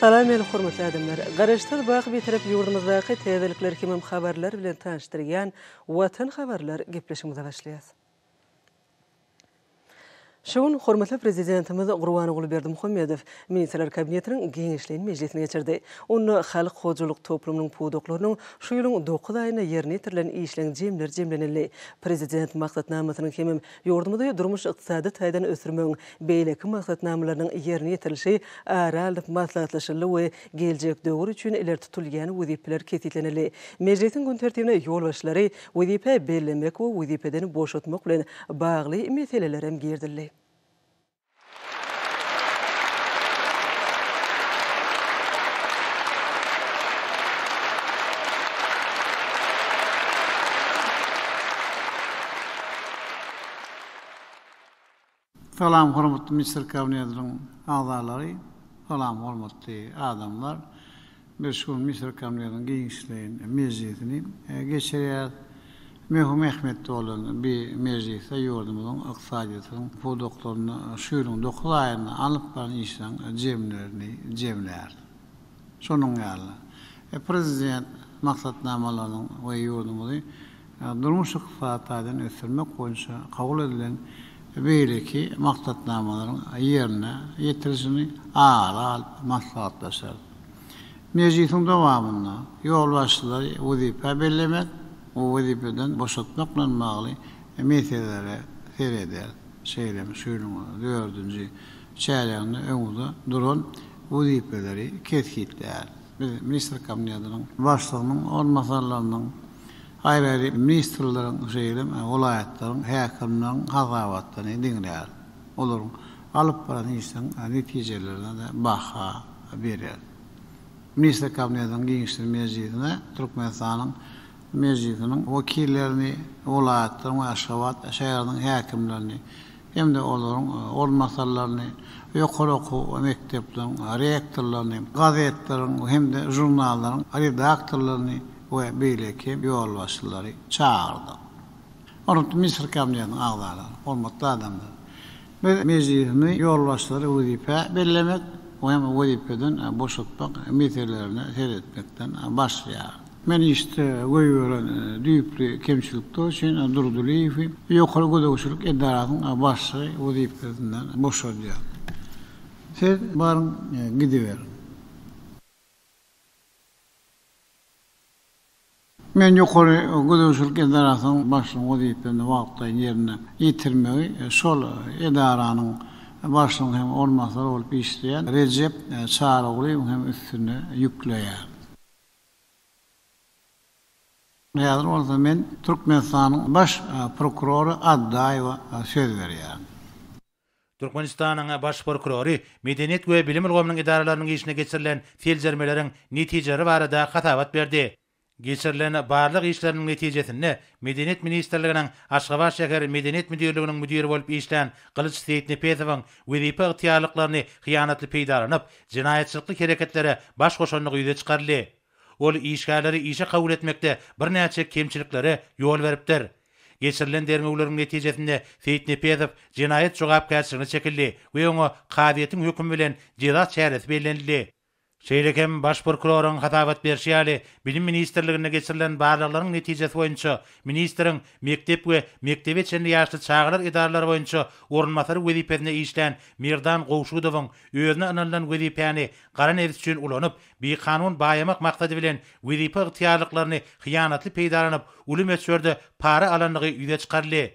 Salam el hormatly adamlar. Garaştar bağı bitirip yurdumuzdaki täzelikler kimim habarlar bilen tanıştırgan Watan habarlar gepleşimize başlayas. Şoň hormatly prezidentimiz Gurban Gulberdi Muhammedow Ministrler Kabinetiniň Geňeşliğin meclisine geçirdi. Onu halk hojuluk toplumynyň puduklarynyň şu ýylyň 9 aýyna ýerine ýetirilen işleň jemlenildi. Prezident maksatnamasynyň hemem ýurdumyzda durmuş ykdysady taýdan ösürmeň beýleki maksatnamalarynyň ýerine ýetirilşi aralyp maslahatlaşyly we geljek döwür üçin iler tutulýan wezipeler kesitlenildi. Meclisiň gün tertibine ýol başlary wezipe bellemek we wezipeden boşatmak bilen bagly meseleler hem girdildi. Salam hormatly Minister Kabinetining agzalary, salam hormatly adamlar. Şu Minister Kabinetining Geňeşliğin meclisini geçirýär. Mehum Ahmetoğlu'nun bir meclise yurdumuzun iqtisadiyyatının podoklarını şuyurun 9 ayını alıp baran işlerin cemler. Şonun ýaly. Prezident maksatnamalarının ve yurdumuzu durmuş iqtisadatydan ösürmek boýunça kabul edilen beýleki maksatnamalaryň ýerine ýetirilişini alyp maslahatlaşar. Meclisiň dowamynda ýol başçylary wezipe bellemek, o wezipeden boşatmak bilen bagly meselelere sereder. Şeýlemi 4-nji çäýreginde öňünde duran wezipeleri kesitler. Minister Kabinetining başlygynyň ornmasarlarynyň aýry ministrleriň şeýlem welaýatlaryň häkimleriň hazawatlaryny diňler. Olaryň alyp baran işleň netijelerine de baha berer. Minister Kabinetining Geňeşlik meclisine Türkmenistanyň meclisiniň wekillerini, welaýatlaryň we aşgabat şäheriniň häkimlerini hem de olaryň ornmasarlaryny, ýokary okuw mekdepleriň rektorlaryny, gazetleriň hem de jurnallaryň redaktorlaryny we beýleki ýol başçylary çağırdy. Onu Minister Kabinetining agzalary, hormatly adamlar. Meclisini ýol başçylary wezipe bellemek we hem wezipeden boşatmak meselelerini seretmekden başlaýar. Men işte goýuran düýpli kemçilikler üçin Durduliýew ýokary gödegçilik edaratynyň başçy wezipesinden boşadýar. Siz barın gidiver. Men ýokary gödegçilik edaratynyň başlygy wezipesini wagtda ýerine ýetirmegi şol edaranyň başlygy hem ornmasar bolup işleýän Recep Çaragly hem üstüne ýükleýär. Näder bolsa men Türkmenistanyň baş prokurory Addaýewa söz berýär. Türkmenistanyň baş prokurory Medeniýet we Bilim Ilgimiň idaralarynyň işine geçirilen seljermeleriň netijeleri barada hatawat berdi. Geçirilen barlyk işleriniň netijesini Medeniýet Ministrliginiň Aşgabat şäher Medeniýet Müdürliginiň müdiri bolup işlän Gylyç Seyitnepezowyň wezipe ygtyýarlyklaryny hyýanatly peýdalanyp, jinaýatçylyk hereketlere baş goşanlygy ýüze çykarly. Ol işgärleri işe kabul etmekde bir näçe kemçiliklere ýol beripdir. Geçirilen dermeglerin netijesinde Seyitnepezow jinaýat jogapkärçiligine çekildi we oňa kadiýetiň höküm bilen jeza çäresi bellenildi. Şeýlekem baş prokuroryň hatawat berşi ýaly Bilim Ministrligine geçirilen barlyklaryň netijesi boýunça ministriň mektep we mektebe çenli ýaşly çağlar idaralary boýunça ornmasary wezipesine işlän Mirdan Gowşudowyň özüne analan wezipeni garan edis üçin ulanyp, bir kanun baýamak maksady bilen wezipe ygtyýarlyklaryny hyýanatly peýdalanyp, uly meçherde para alanlygy ýüze çykarly.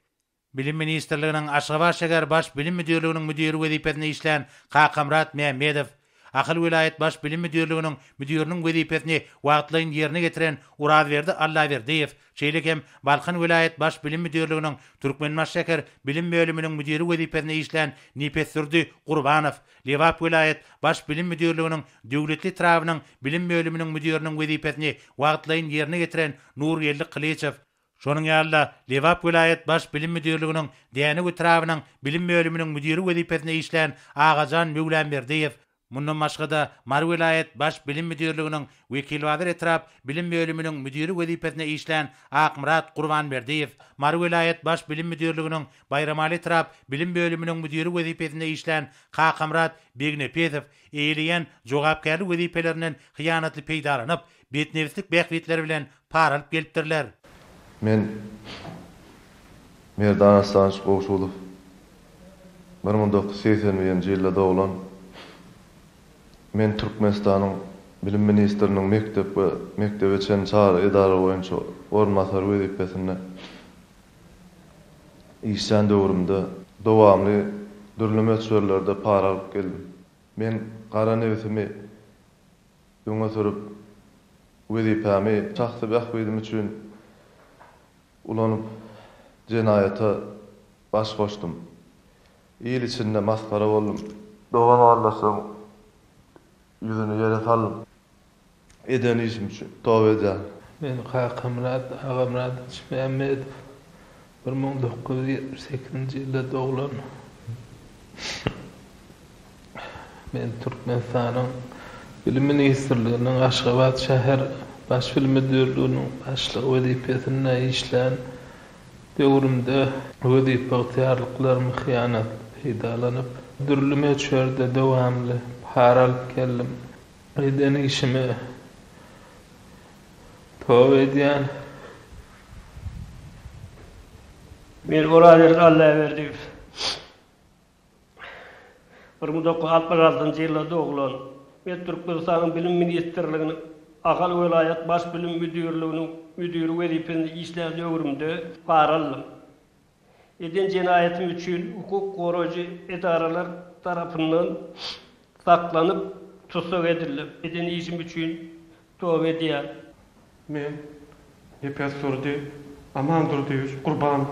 Bilim Ministrliginiň Aşgabat şäher baş bilim müdürliginiň müdiri wezipesine işlän Kakamrat Mehmedow Akyl vilayet baş bilim müdürliginiň müdiriniň wezipesini wagtlaýyn ýerine getiren Urazberdi Allaverdiýew, şeýlekem Balkan vilayet baş bilim müdürliginiň Türkmenbaş şäher bilim bölüminiň müdiri wezipesine işlän Nipetsürdi Gurbanow, Lewap vilayet baş bilim müdürliginiň döwletli trawynyň bilim bölüminiň müdiriniň wezipesini wagtlaýyn ýerine getiren Nurgelli Kılıçew, şonuň ýalyda Lewap vilayet baş bilim müdürliginiň Däne trawynyň bilim bölüminiň müdiri wezipesine işlän Agajan Mewlenberdiýew, Mundan başga da Mar vilayet baş bilim müdürlüğünün wekilwadyr etrap bilim bölümünün müdiri wezipesine işlen Akmurat Gurbanberdiýew, Mar vilayet baş bilim müdürlüğünün Bayramali etrap bilim bölümünün müdiri wezipesine işlen Kakamrat Begnepesew eýleýän jogapkärlik wezipeleriniň hyýanatly peýdalanyp, betnefslik bähwitleri bilen paralyp gelipdirler. Men Merdan Aslanç Goşuly 1980-nji ýylda doglan. Men Türkmenistanyň bilim ministriniň mektebe çen çara edara boýunça ornmasar wezipesine işlen döwrümde dowamly dürleme çörlerde para alyp geldim. Men gara nefsimi öňe sürüp wezipemi çaksy bähwedim üçin ulanyp jenayata baş goşdum. İl içinde maskara boldum. Dogan arlasam yüzünü yere saldım. Eden işim üçün tövbe edeceğim. Men Kakamrat Mehmet 1978-nji ýylda doglan. Men Türkmenistanyň bilim ministrliginiň Aşgabat şäher baş bilim müdürlüğiniň başlygy wezipesinde işlen döwrümde wezipe ygtyarlyklarymy hyýanat peýdalanyp dürlüme çörde dowamly para alyp geldim. Eden işimi tövbe edýän. Men Oradyr Allaýberdiýew 1966-njy ýylda doglan. Men Türkmenistanyň bilim ministrliginiň Akal vilayet baş bilim müdürlüğiniň müdiri wezipesinde işlen döwrümde para aldım. Eden jenayatim üçin hukuk goraýjy edaralar tarapyndan saklanyp tutsak edilip, eden işim üçin tövbe edýär. Men Epes Surdi Aman Durdiýew Gurban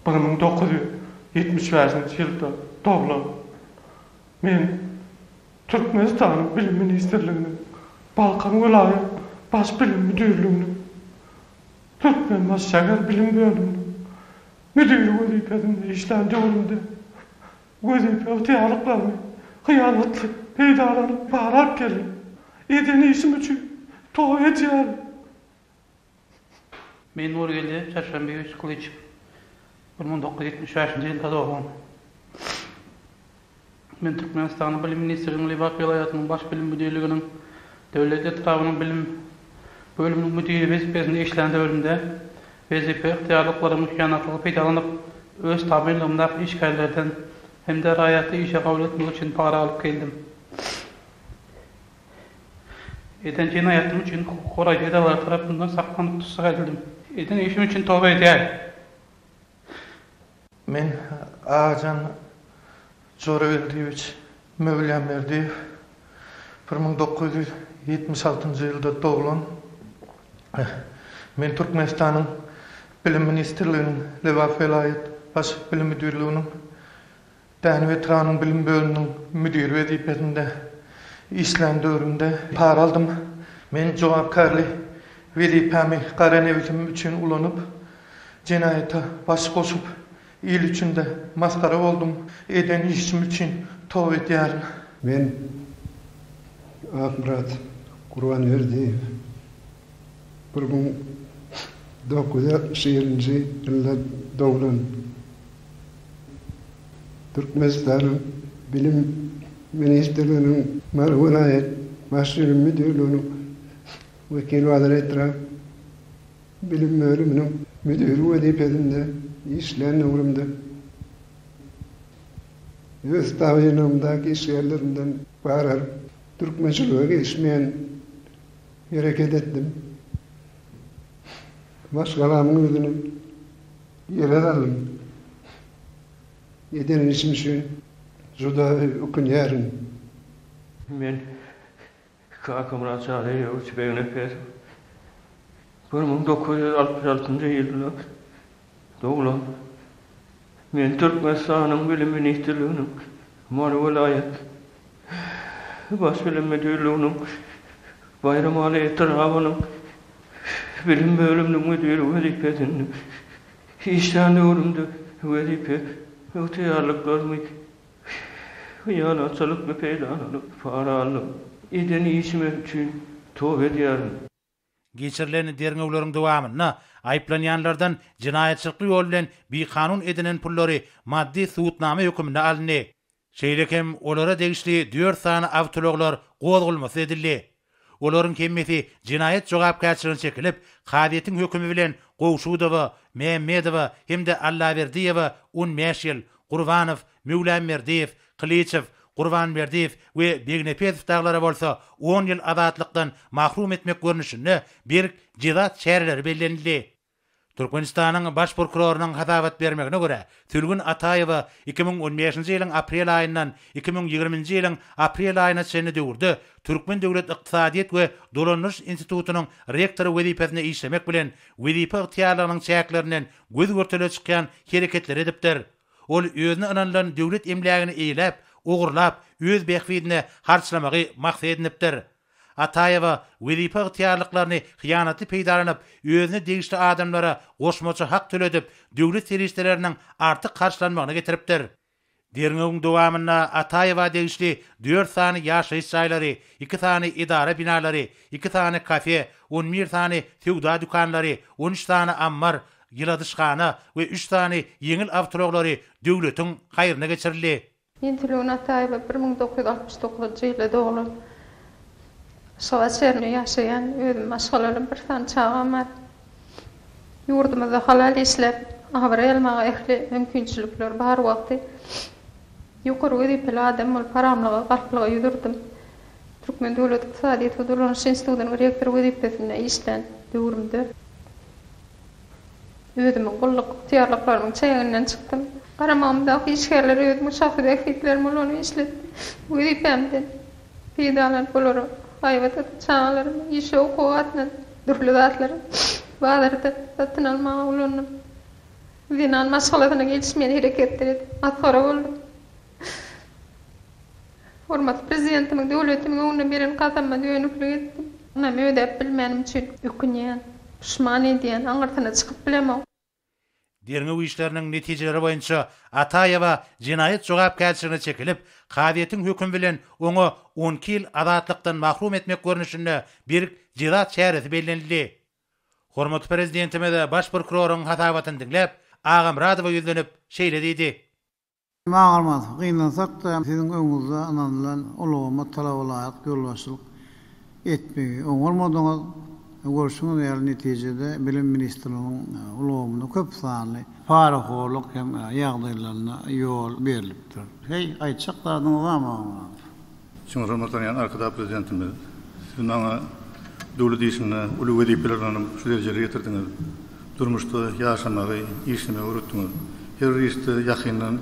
1975-nji ýylda doglan. Men Türkmenistanyň bilim ministrliginiň Balkan vilayet baş bilim müdürlüğünün Türkmen baş şäher bilim bölümünün müdiri wezipesinde işlen döwrümde wezipe ygtyarlyklarymy hyýanatly peýdalanyp para alyp geldim. Eden işim üçin tövbe edýär. Men Nurgelde Çarşambeýew Kılıç 1975-nji ýylda doglan. Men Türkmenistanyň bilim ministrliginiň Libak vilayatynyň baş bilim müdürlüğiniň Döwlet etrabynyň bilim bölüminiň müdiri wezipesinde işlen döwrümde wezipe ygtyarlyklarymy hyýanatly peýdalanyp öz tabynlygyndaky işgärlerden hem-de raýaty işe kabul etmek üçin para alyp geldim. Eden jenayatim üçin hukuk goraýjy edaralar tarapyndan saklanyp tutsak edildim. Eden işim üçin tövbe edýär. Men Ajan Joraveldiýew Mevlamberdiýew 1976-njy ýylda doglan. Men Türkmenistanyň bilim ministrliginiň Libak vilayet baş bilim müdürlüğiniň Däni Veteranyň bilim bölüminiň müdiri wezipesinde işlen döwrümde para aldım. Men jogapkärlik wezipemi gara nefsim üçin ulanyp jenayata baş goşup il üçinde maskara boldum. Eden işim üçin tövbe edýär. Men Akmurat Gurbanberdiýew 1970-nji ýylda doglan. Türkmenistanyň bilim ministrliginiň Mar vilayet baş bilim müdürlüğiniň wekilwadyr etrap bilim bölüminiň müdiri wezipesinde işlen döwrümde öz tabynymdaky işgärlerimden para Türkmençiliğe geçmeyen hareket ettim. Başkalarının yüzünü yere aldım. Eden işim üçün juda okunyarın. Men Kakamrat Çağlaýew Begnepesew 1966-njy ýylda doglan. Men Türkmenistanyň bilim ministrliginiň Mar vilayet baş bilim müdürlüğünün Bayramali etrabynyň bilim bölüminiň müdiri wezipesinde işlen döwrümde wezipe ygtyarlyklarymy hıyanatçılık ve peydanlık faralı. Eden işime üçün tövbe ediyorum. Geçirilen derňewleriň dowamyna aýplanýanlardan jinayetçilik ýol bilen bir kanun edinen pullary maddi suwutnama hökümine alındy. Şeýlekem olara degişli 4 sany awtologlar gozgulmasy edildi. Olaryň kemmesi jinayet jogapkärçiligine çekilip, Kadiýetiň hökümi bilen Gowşudowa, Mehmedowa hemde Allaberdiýewa, Unmeşil, Gurbanow, Mewlenmerdiýew, Klyçew, Gurbanberdiýew we Begnepezow daglara bolsa 10 ýyl azatlıkdan mahrum etmek görnüşinde bir cezat şäherleri bellenildi. Türkmenistanyň baş prokurorunyň hadabat bermegine görä, Sülgün Ataýewa 2015-nji ýylyň aprel aýyndan 2020-nji ýylyň aprel aýyna çenli döwürde Türkmen Döwlet Ykdysadyýet we Dolanýyş Institutunyň rektory wezipesine işlemek bilen wezipe ýetýärliginiň çäklerinden göz görtele çykýan hereketler edipdir. Ol özüne ynanylan döwlet emlägini eýlep, ogurlap, öz behwidine harçlamagy maksat edinipdir. Ataýewa wezipe ýetýärliklaryny hyýanaty peýdalanyp, özüne degişli adamlara goşmaçy hak töledip, döwlet serişleriniň artyk karşılanmagyna getiripdir. Derňewiň dowamyna Ataýewa degişli 4 sany ýaşaýyş jaýlary, 2 sany idara binalary, 2 sany kafe, 11 sany sewda dükanlary, 13 sany ammar, ýyladyşgana we 3 sany ýeňil awtologary döwletiň haýryna geçirildi. Sülgün Ataýewa 1969-njy ýylda dogulyn. Şowat şäherinde ýaşaýan özüm maşgalalarym bir san çağam bar. Ýurdumyzda halal işlep, agbyr elmaga ehli mümkinçilikler bar wagty. Ýokary wezipeli adam bolup paramlyga, galplyga ýüzürdim. Türkmen Döwlet Ykdysadyýet we Dolanýyş Institutunyň rektory wezipesinde işlen döwrümde. Özümiň golluk ýarlyklarynyň çäginden çykdym. Garamamda işgärler özümiň şahsy defitlerim bolany işletdim. Wezipemden peýdalan bolary aýbata çağlarym, işe okuwatny dürlüdatlar barada satyn almagy ulanym. Dinan maşgalatyna geçmeli hereketler atkara boldum. Hormatly prezidentimiň döwletimiň öňüne beren kazanma döýnüklik etdim. Näme ödep bilmenim üçin ökünýän, pişman edýän, aňyrtyna çykyp bilemem. Derňew işleriniň netijeleri boýunça Ataýewa jinayet jogapkärçiligine çekilip, Kadiýetiň höküm bilen oňa 12 ýyl azatlykdan mahrum etmek görnüşinde bir cezat şähereti bellenildi. Hormatly prezidentime baş prokuroruň hatawatyny dinlep, Agamradowa ýüzlenip şeýle diýdi. Mağarmaz, gynansak da sizin öňüňizde ananlan ulama talabalar ýolbaşçylyk etmegi oňarmadyňyz. Görüşüňiz ýaly netijede bilim ministrliginiň ulamyny köp sanly paraholuk hem ýagdaýlaryna ýol berilipdir. Hey, aýtjaklardyňyz ama. Şoň hormatlanan arkada prezidentimiz, siz maňa döwlet işine uly wezipeleriniň şu derejelerge getirdiňiz. Durmuşda ýaşamagy, işleme öwretdiňiz. Her işte ýakyndan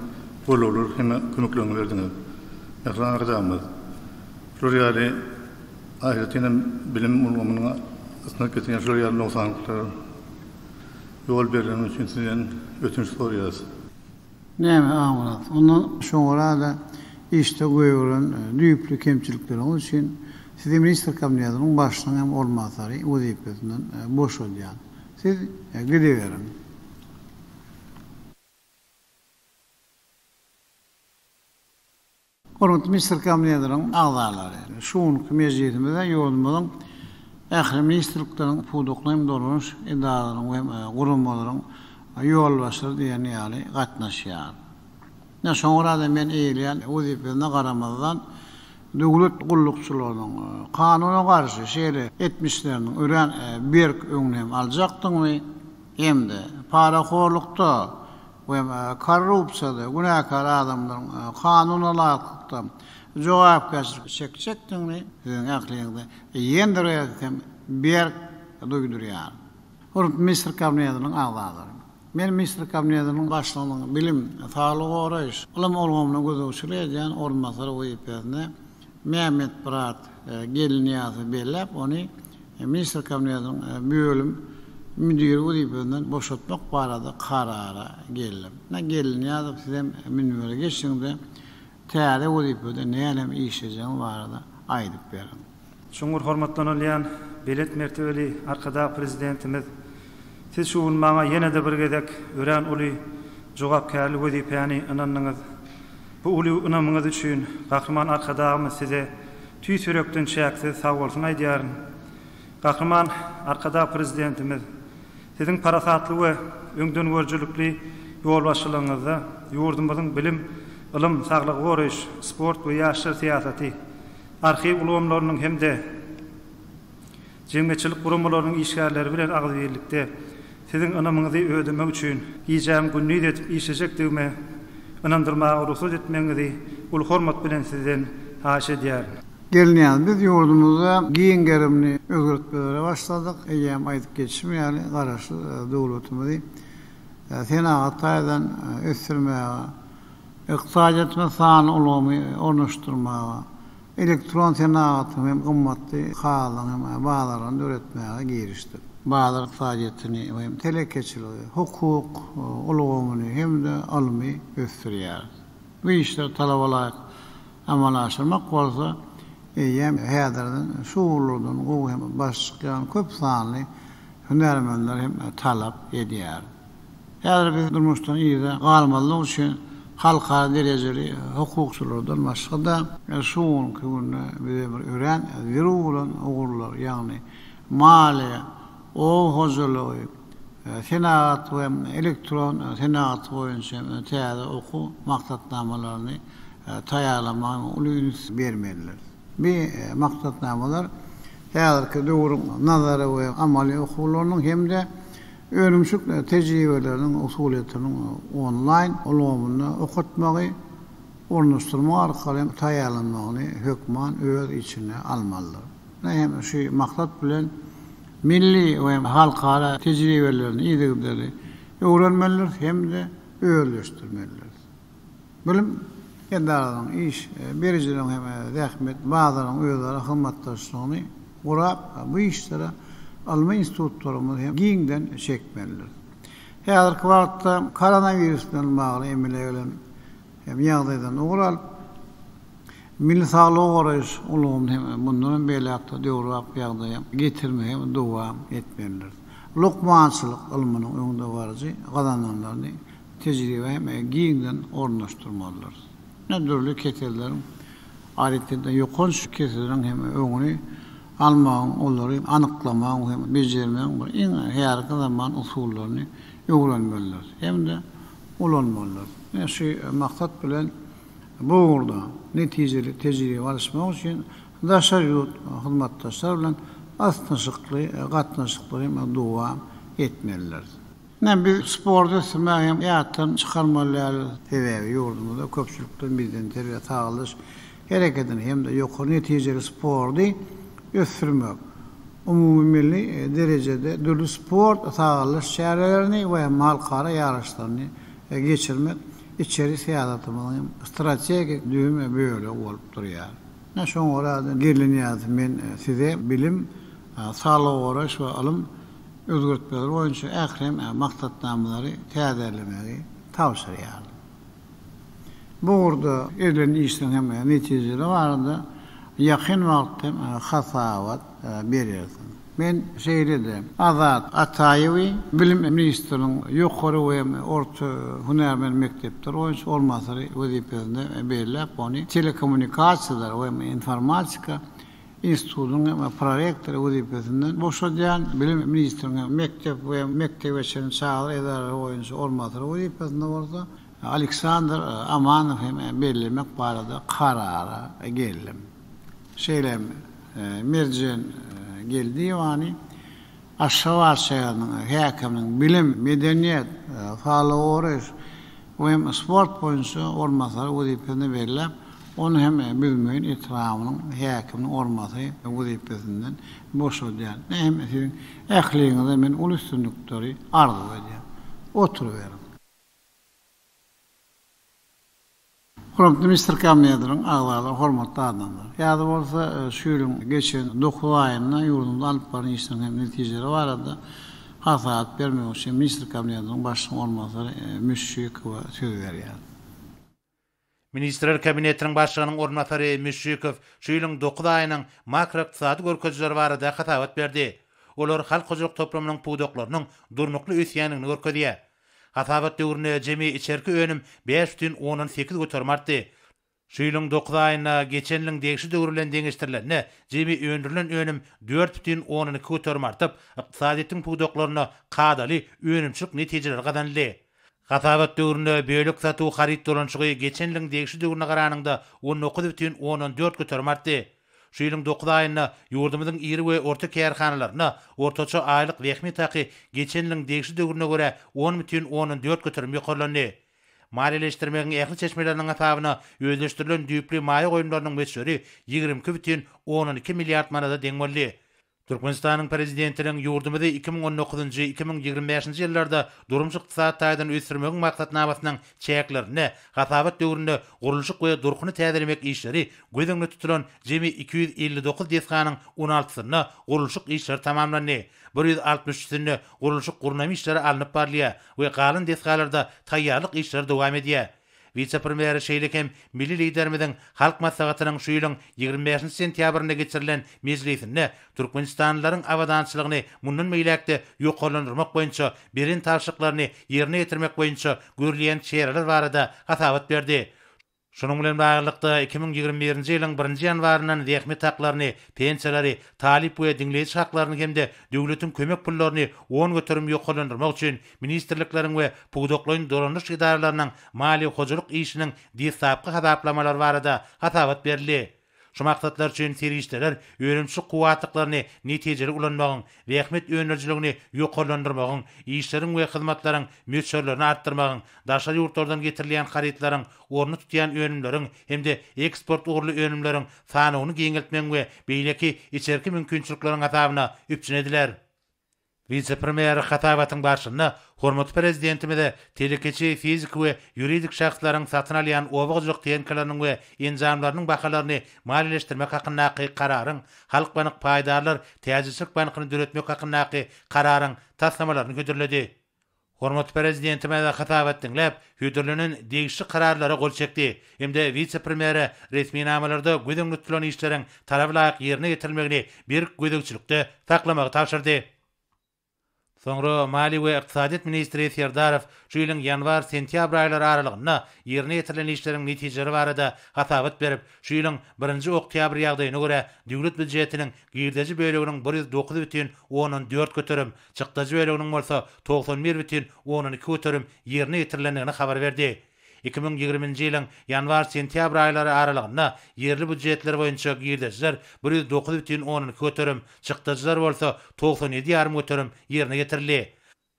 bolulur hem kömeklerini berdiňiz. Ýakyn adamyz. Şurýaly aýratynam bilim ulamynyň aslında ketken şöyle yarın olsanlıklar yol berilen için sizden ötünç soruyoruz. Näme aňlat? Onu şoňra da işte goýulan düýpli kemçilikler için sizi minister kabinetining başlygyny hem ormanzary wezipesinden boşalýan. Siz gideverin. Hormatly minister kabinetining agzalary, şuň mejlisimizde ýolmadan ähli ministerliklerin puduklaryň dolanýyş edaralaryň we gurulmalaryň ýolbaşçy diýen ýaly gatnaşýar. Ne şoňra da men eýilýän wezipesine garamazdan döwlet gullukçylarynyň kanuna garşy şeýle etmişleriniň ören berk öňüne aljakdyňmy hemde paraholukda we korrupsiýada günäkar adamlaryň kanuna laýykda jogapkärçilik çekjekdiňmi sizin aklyňyzda ýendirýär berk duýdurýar. Hormatly minister kabinetiniň agzalary. Men minister kabinetiniň başlygynyň bilim sağlygy goraýyş, ulama olgamyna gözükçilik edýän ormanzary wezipesine Mehmet Prat geliniýaty bellep, ony minister kabinetiniň bölüm müdiri wezipesinden boşaltmak barada karara geldim. Ne geliniýaty sizem minwere geçdiňde täze wezipede näme işejeň barada aýdyp berin. Şoňur hormatlanylýan belet mertebeli arkada prezidentimiz, siz şu ulmaňa ýene-de bir gezek ören uly jogapkärlik wezipeni ananlyňyz. Bu Bu ulu ünamyňyz üçin gahrman arkadaşymyz size tüý sürekden çäksiz sag bolsun aýdýaryn. Gahrman arkada prezidentimiz siziň parasatly we öňden görjülükli ýol başçylygyňyzda ýurdumyzyň bilim, ilim, saglyk goraýyş, sport we ýaşlar siýasaty, arxiw ulgamlarynyň hemde jemgyçilik guramalarynyň işgärleri bilen agzyrlikde siziň ynamyňyzy ödemek üçin ýejäm günni etip işlejekdigime ynandyrmaga ruhsat etmeňizi ul hormat bilen sizden haşa edýärim. Gelýän biz ýurdumyzda giň gerimini özgörtmelere başladyk. Eýem aýdyp geçmeýäli garaşy dowlatymyzy senagatdan ösürmäge, iqtisadiýat mesany ulamy ornaşdyrmaga, elektron senagatym hem gymmatly halyň hem baglaryny öwretmäge girişdik. Baglar iqtisadiýatyny hem telekeçiligi, hukuk ulgamyny hem de almy ösürýär. Bu işler talabalar amal aşyrmak bolsa eýem häzirden şuurlardan o hem başga köp sanly hünärmenler hem talap edýär. Häzir biz durmuşdan ýa-da galmalyk üçin halkara derejeli hukukçylardan başga da şuun köwünde bir ören zirulun ogurlar ýagny maliýe o hozurlugy senagat we elektron senagat boýunça täze oku maksatnamalaryny taýýarlamagy ulus bermeliler. Bir maksatnamalar häzirki döwrüň nazary we amaly okuwlarynyň hemde önümçük tejribeleriniň usuliýetiniň online ulgamyny okutmagy, ornaşdyrma arkaly taýýarlanmagy hökman öz içine almalydyr. Hem şu maksat bilen milli we halkara tejribelerini ýigdirmeli, öwrenmeliler hem de öýleşdirmeliler. Bilim edaralyň iş berjileriň hem rahmet bazalaryň özleri hymatdaşlygyny gurap bu işlere alma institutlarymyz hem giňden çekmeliler. Häzirki wagtda koronavirus bilen bagly emeleýän hem ýagdaýdan uğralyp milli saglyk goraýyş ulgamy hem bundan beýlekde döwrap ýagdaýa getirmegi hem dowam etmeliler. Lukmançylyk ilminiň öňünde barjy gazananlaryny tejribe hem giňden ornaşdyrmalylar. Nädürli ketellerin aritinde ýokunç keseleriň hem öňüni almagy, olary anyklamagy hem bejermegi bir iň härki zaman usullaryny öwrenmeliler. Hem de ulanmalylar. Şu maksat bilen burada netijeli tejribe alışmak üçin daşar ýurt hyzmatdaşlar bilen asnaşykly gatnaşyklary dowam etmeliler. Bir sporda sürmägen ýatdan çykarmalar sebäbi ýurdumyzda köpçülikden bizden terbiýe taýylyş hereketini hem de ýokary netijeli spordy ösürmek. Umumy milli derejede dürli sport taýylyş şäherlerini we halkara ýaraşlaryny geçirmek içeri siýasatymyň strategik düýme böle bolup durýar. Şoň orada gelinýär men size bilim, saglyk goraýyş we ilim özgörtmeler boýunça ährem maksatnamalary täzelemägi tawsiýar. Bu urda edilen işleň hem netijeleri barada ýakyn wagtda hasawat berýärsin. Men şeýlede Azat Ataýewi bilim ministriniň ýokary we orta hünärmen mektepler oýunça olmasary wezipesinde berilip ony telekommunikasiýalar we informatika institutynyň prorektory wezipesinden boşadýan bilim ministriniň mektep we mektebeçiň çağır edara oýunça olmasary wezipesinde bolsa Aleksandr Amanov hem belirlemek barada karara geldim. Şeýlem merjen geldi ýani aşağı aşağının häkiminiň bilim, medeniýet, faly goraýyş we sport boýunça olmasary wezipesinde berilip onu hem bilmeýän etramynyň häkiminiň ormasy wezipesinden boşadýan. Hem sizin ähliňizde men ul üstünlikleri arzu edýär. Oturuverin. Hormatly Mr. Kamnediriň agzary, hormatly adamlar. Ýa-da bolsa şu ýylyň geçen 9 aýyna ýurdumda alyp baran işleň hem netijeleri barada hasat bermek üçin Mr. Kamnediriň başlygy olmasary Müşşikowa söz berýär. Ministrler kabinetiniň başlygynyň ornatary Müşşikow şu ýylyň 9 aýynyň makroiqtisady görkezleri barada hatabat berdi. Olar halk hojulyk toplamynyň puwdoklarynyň durnukly ösýänligini görkezýär. Hatabat döwrüne jemi içerki önüm 5,8 götürmardy. Şu ýylyň 9 aýyna geçenliň degişi döwrülen deňeşdirilenne jemi öndürilen önüm 4,12 götürmartyp, ykdysadiýetiň puwdoklaryna kadaly önümçilik netijeler gadanly. Hatabat döwründe bölük satu harit dolanşygy geçenliň degişi döwrüne garanyňda 19,14 götürmardy. Şu ýylyň 9 aýyna ýurdumyzyň iri we orta kärhanalaryna ortaça aýlyk rehmi taky geçenliň degişi döwrüne göre 10,14 götürüm ýokarlandy. Maliýeleşdirmegiň ähli çeşmeleriniň hasabyna özleşdirilen düýpli maýa goýumlarynyň meçhuri 22,12 milliard manada deň boldy. Türkmenistanyň prezidentiniň ýurdumyzy 2019-2025 ýyllarda durumçy ykdysat taýdan ösürmegiň maksatnamasynyň çäklerini, hasabat döwründe gurulşyk we durkuny täzelemek işleri göz tutulan jemi 259 desganyň 16-syna gurulşyk işleri tamamlandy. 163-sine gurulşyk gurunamy işleri alınıp barlýar we galan desgalarda taýýarlyk işleri dowam edýär. Vice-premier Şeýlekem milli liderimiziň halk maslahatynyň şu ýylyň 25 sentýabrynda geçirilen mejlisinde Türkmenistanlylaryň awadançylygyny mundan meýlekde ýokarlandyrmak boýunça berin taşyklaryny ýerine ýetirmek boýunça görülýän çereler barada hasabat berdi. Şunun bilen baglykda 2021-nji ýylyň 1-nji ýanwaryndan rehmet haklaryny, pensiýalary, talip we diňleýiş haklaryny hemde döwletiň kömek pullaryny 10 götürüm ýokarlandyrmak üçin ministrlikleriň we puwdoklaryň dolanyş idaralarynyň maliýe hojalyk işiniň disapky hasaplamalar barada hasabat berildi. Şu maksatlar üçin serişdeler öňümçi kuwatlyklaryny netijeli ulanmagyň, rehmet öňerjiligini ýokarlandyrmagyň, işleriň we hyzmatlaryň möçörlerini artdyrmagyň, daşa ýurtlardan getirilýän haritlaryň orny tutýan önümleriň hemde eksport uğurlu önümleriň sanawyny giňeltmek we beýleki içerki mümkinçilikleriň hasabyna üpjünediler. Vice-premier hatabatyň başynda hormat prezidentimize telekeçi fizik we ýuridik şahslaryň satyn alýan obaglyk teňkalarynyň we enjamlarynyň bahalaryny maliýeleşdirmek hakyndaky kararyň, halk banyk paýdarlar täzislik bankyny döretmek hakyndaky kararyň taslamalaryny götürildi. Hormat prezidentimize hatabat dinläp, hüdürlünün degişli kararlara gol çekdi. Hemde vice-premier resmi namalarda gödüň tutulan işleriň talap laýyk ýerine getirilmegini bir gödükçilikde taklamagy tapşyrdy. Soňra Mali we Iqtisadiýet ministri Serdarow şu ýylyň ýanwar-sentýabr aýlary aralygyna ýerine getirilen işleriň netijeleri barada hasabat berip, şu ýylyň 1-nji oktýabr ýagdaýyna görä döwlet budjetiniň girdeji bölегiniň 109,14 götürüm, çykdaji bölегiniň bolsa 91,12 götürüm ýerine getirilendigini habar berdi. 2020-nji ýylyň ýanwar-sentýabr aýlary aralygyna ýerli budjetler boýunça girdejiler 109,12 götürüm, çykdajilar bolsa 97,5 götürüm ýerine getirildi.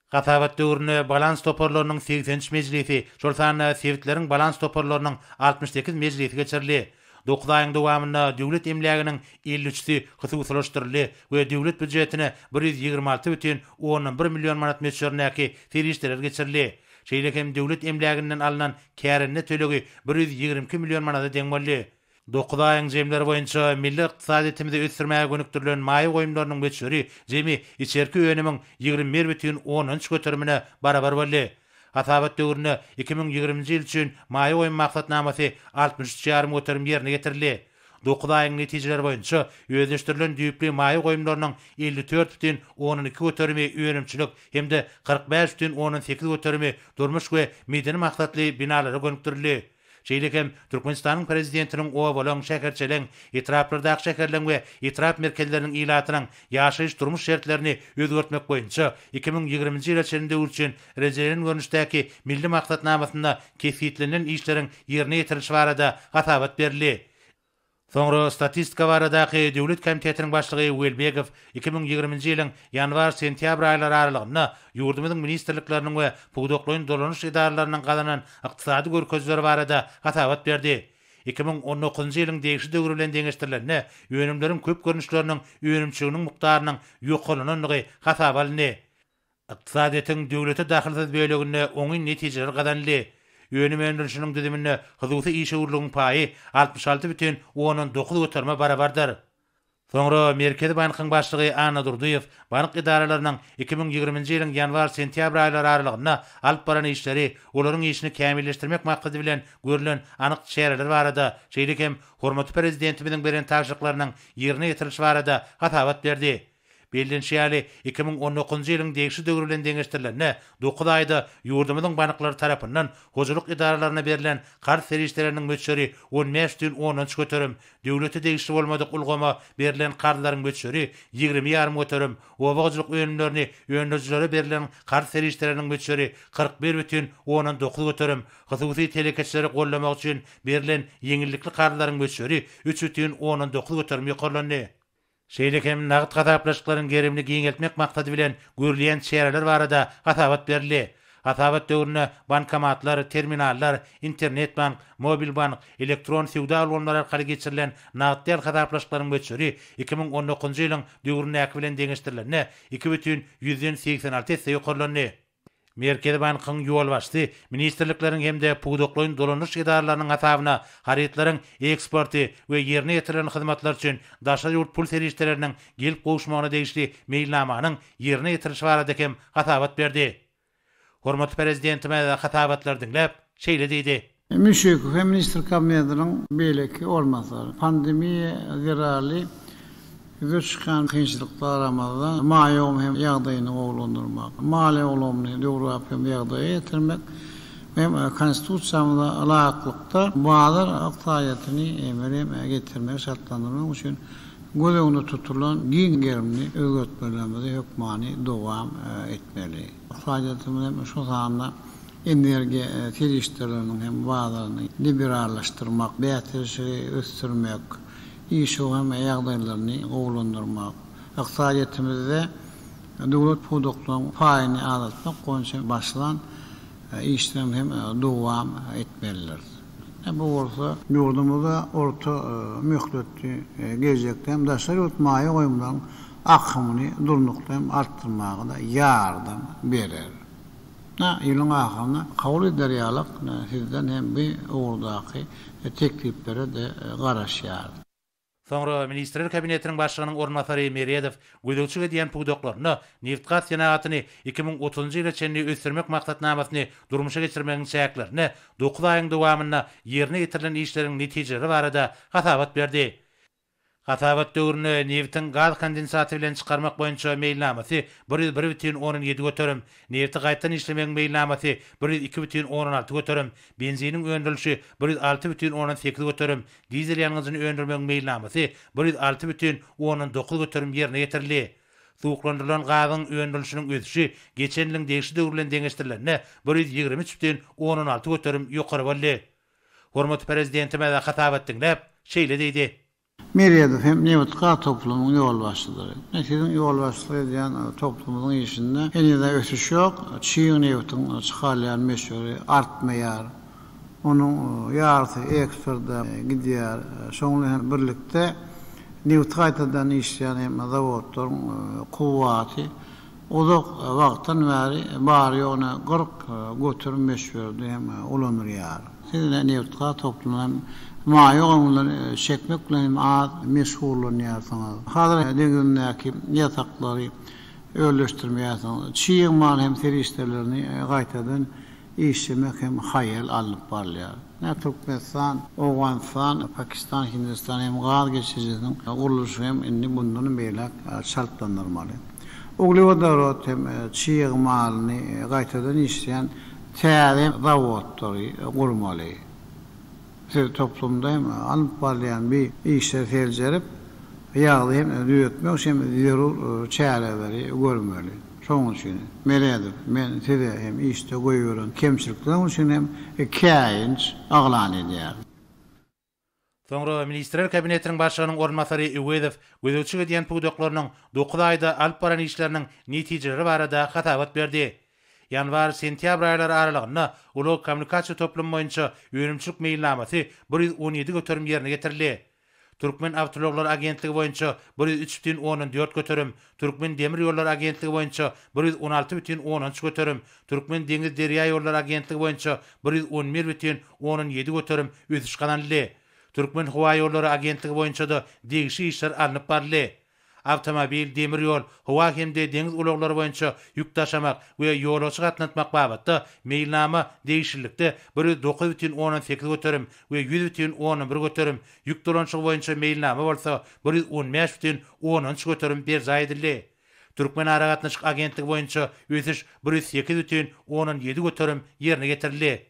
Hasabat döwrüne balans toparlarynyň 80-nji mejlisi, şol sany sevitleriň balans toparlarynyň 68 mejlisi geçirildi. 9 aýyň dowamynda döwlet emleginiň 53-si hysusylaşdyryldy we döwlet budjetine 126,11 million manat meçhernäki serişdeler geçirildi. Şeýlekem döwlet emleginden alynan kärenne tölegi 122 million manada deň boldy. 9 aýyň jemleri boýunça milli ykdysadyýetimizi ösürmäge gönükdirilen maýa goýumlarynyň meçhuri jemi içerki önümiň 21,10 götürümine barabar boldy. Hasabat döwrüne 2020-nji ýyl üçin maýa goýum maksatnamasy 63,5 götürüm ýerine getirildi. 9 aýyň netijeleri boýunça özleşdirilen düýpli maýa goýumlarynyň 54,12 götürümi öňümçilik hemde 45,18 götürümi durmuş we medeni maksatly binalara gönükdirildi. Şeýlekem Türkmenistanyň prezidentiniň owalyň şäherçeliň, etraplardaky şäherleriň we etrap merkezleriniň ilatynyň ýaşaýyş durmuş şertlerini özgertmek boýunça 2020-nji ýyl içinde üçin rejelerin görnüşdäki milli maksatnamasynda kefitlenen işleriň ýerine ýetirilişi barada hasabat berildi. Soňra statistika baradaky döwlet komitetiniň başlygy Welbegow 2020-nji ýylyň ýanwar-sentýabr aýlary aralygyna ýurdumyzyň ministrlikleriniň we puwdoklaryň dolanyş idaralarynyň galanan ykdysady görkezleri barada hasabat berdi. 2019-njy ýylyň degişi döwrü bilen deňeşdirilenne önümleriň köp görnüşleriniň önümçiliginiň mukdarynyň ýokarlananlygy hasaba alyndy. Ykdysadyýetiň döwlete dahilsiz bölegine oňy netijeler gadanly. Önüm öndürüşünün düzümünde huzusi işe urluğun payı 66,19 götürme barabardır. Soňra Merkezi Bankyň başlygy Anna Durduyev bank idaralarynyň 2020-nji ýylyň ýanwar-sentýabr aýlary aralygyna alyp baran işleri, olaryň işini kämilleşdirmek maksady bilen görülen anyk çäreler barada şeýlekem hormatly prezidentimiziň beren taşlyklarynyň ýerine ýetirilişi barada hasabat berdi. bellenşýäli 2019-njy ýylyň degişi döwrülen deňeşdirilenine 9 aýda ýurdumyzyň banyklary tarapyndan hojuluk idaralaryna berilen kart serişleriniň möçleri 15-10 götürüm, döwlete degişli bolmadyk ulgama berilen kartlaryň möçleri 20,5 götürüm, obagçylyk öýünlerini öýünlejilere berilen kart serişleriniň möçleri 41,9 götürüm, hysusi telekeçleri gollamak üçin berilen ýeňillikli kartlaryň möçleri 3,9 götürüm ýokarlandy. Şeýle hem nagt gataplaşyklaryň gerimli giňeltmek maksady bilen görülýän çäreler barada hatabat berildi. Hatabat döwrüne bankomatlar, terminallar, internet bank, mobil bank, elektron sewda alwanlar arkaly geçirilen nagtdyal gataplaşyklaryň möçleri 2019-njy ýylyň döwrüne bilen deňeşdirilenine 2,186 ýokarlandy. Merkezi Bankyň ýol başçy ministrlikleriň hemde pugdoklyň dolanyş idaralarynyň hasabyna haritlaryň eksporty we ýerine ýetirilen hyzmatlar üçin daşa ýurt pul serişleriniň gelip gowuşmagyna degişli meýilnamanyň ýerine ýetirişi barada hem hatabat berdi. Hormatly prezidentime hatabatlar dinläp şeýle diýdi. Müşük Feminister Kabinetining beýleki olmasary pandemiýa zirali Göçkan kynçylyklar aramazda maýom hem ýagdaýyny oglandyrmak, mali olumly döwrap hem ýagdaýa ýetirmek hem konstitusiýamyzda alaklykda bazar aktaýatyny emerem getirmek şartlandyrmak üçin gözüňde tutulan giňgerimli özgörtmelerimizi hökmany dowam etmeli. Aktaýatymyz hem şu zanda energiýa terişleriniň hem bazaryny liberallaşdyrmak, beýtirişi ösdürmek, İş hem ýagdaýlaryny gowlandyrmak, ykdysadyýetymizde döwlet pudoklygyň paýyny azaltmak goňşy başlan işlem hem dowam etmeliler. Bu bolsa ýurdumyzda orta möhletli gelecekde hem daşary utmaýy goýumlaryň akymy durnukly hem artdyrmagyna ýardam berer. Ýylyň ahyryna kabul ederýärlik sizden hem bir uğurdaky tekliplere de garaşýar. Soňra Ministrler Kabinetiniň başlygynyň ornatary Meredow gödökçü edýän pugdoklaryny neft-gaz senatyny 2030-njy ýyla çenli ösdürmek maksatnamasyny durmuşa geçirmegiň şäklerini 9 aýyň dowamyna ýerine ýetirilen işleriň netijeleri barada hatabat berdi. Hatabat döwrüne neftin gaz kondensaty bilen çykarmak boýunça meýilnamasy 1,17 götürüm, nefti gaýtan işlemegiň meýilnamasy 1,2,16 götürüm, benziniň öndürülüşi 1,6,18 götürüm, dizel ýalňyzyny öndürmegiň meýilnamasy 1,6,19 götürüm ýerine ýetirildi. Suwuklandyrylan gazyň öndürülüşiniň ösüşi geçen ýylyň degişi döwrülen deňeşdirilenine 123,16 götürüm ýokary boldy. Hormatly prezidentime hatabat dinläp şeýle diýdi. Meredow hem Newtka toplumyň ýol başçyları. Näçeden ýol başçylygy edýän toplumyň işinde henüde ösüş ýok. Çiýin Newtyň çykarlayan meşguli artmaýar. Onuň ýarty eksporda gidýär. Şoňla birlikde Newtgaýtadan işleýän hem zawodlaryň kuwaty uzak wagtdan bäri bar ýogyna 40 götürmüş berdi hem ulanýar. Sizin Newtka toplumyň maýoňlar çekmek bilen az meşgullanýarsyňyz. Hazır degindäki ýataklary öýleşdirmeýärsiňiz. Çiýin mal hem serişlerlerini gaýtadan işlemek hem haýal alyp barýar. Türkmenistan, Awganistan, Pakistan, Hindistan hem gaz geçişiniň guruluşy hem indi bundan beýlek şartlandyrmaly. Oglewa dowlat hem çiýin malyny gaýtadan işleýän täze zawodlary gurmaly. Toplumda hem alıp barlayan bir işler felcerip ýagdy hem düýetmek hem zerur çäreleri görmeli. Şoň üçin Meredow men size hem işte goýuran kemçilikler üçin hem käýinç aglan edýär. Soňra Ministrler Kabinetiniň başlygynyň ornatary Ewedow gödökçü edýän pugdoklarynyň 9 aýda alyp baran işleriniň netijeleri barada hatabat berdi. Yanvar-sentýabr aýlary aralygyna ulug kommunikasiýa toplumy boýunça öýrümçilik meýilnamasy 117 götürüm ýerine getirildi. Türkmen Awtologlar Agentligi boýunça 103,14 götürüm, Türkmen Demir ýolları Agentligi boýunça 116,13 götürüm, Türkmen Deňiz Derýa ýolları Agentligi boýunça 111,17 götürüm ösüş kanaldy. Türkmen Howa ýolları Agentligi boýunça da degişi işler alınıp barly. Avtomobil, demir yol, howa hemde deňiz ulaglary boýunça ýük taşamak we ýolçy gatnatmak babatda meýilnama değişiklikde 109,18 götürüm we 100,11 götürüm, ýük dolanşygy boýunça meýilnama bolsa 115,13 götürüm berzaýdyldy. Türkmen Aragatnaşyk agentligi boýunça ösüş 108,7 götürüm ýerine getirildi.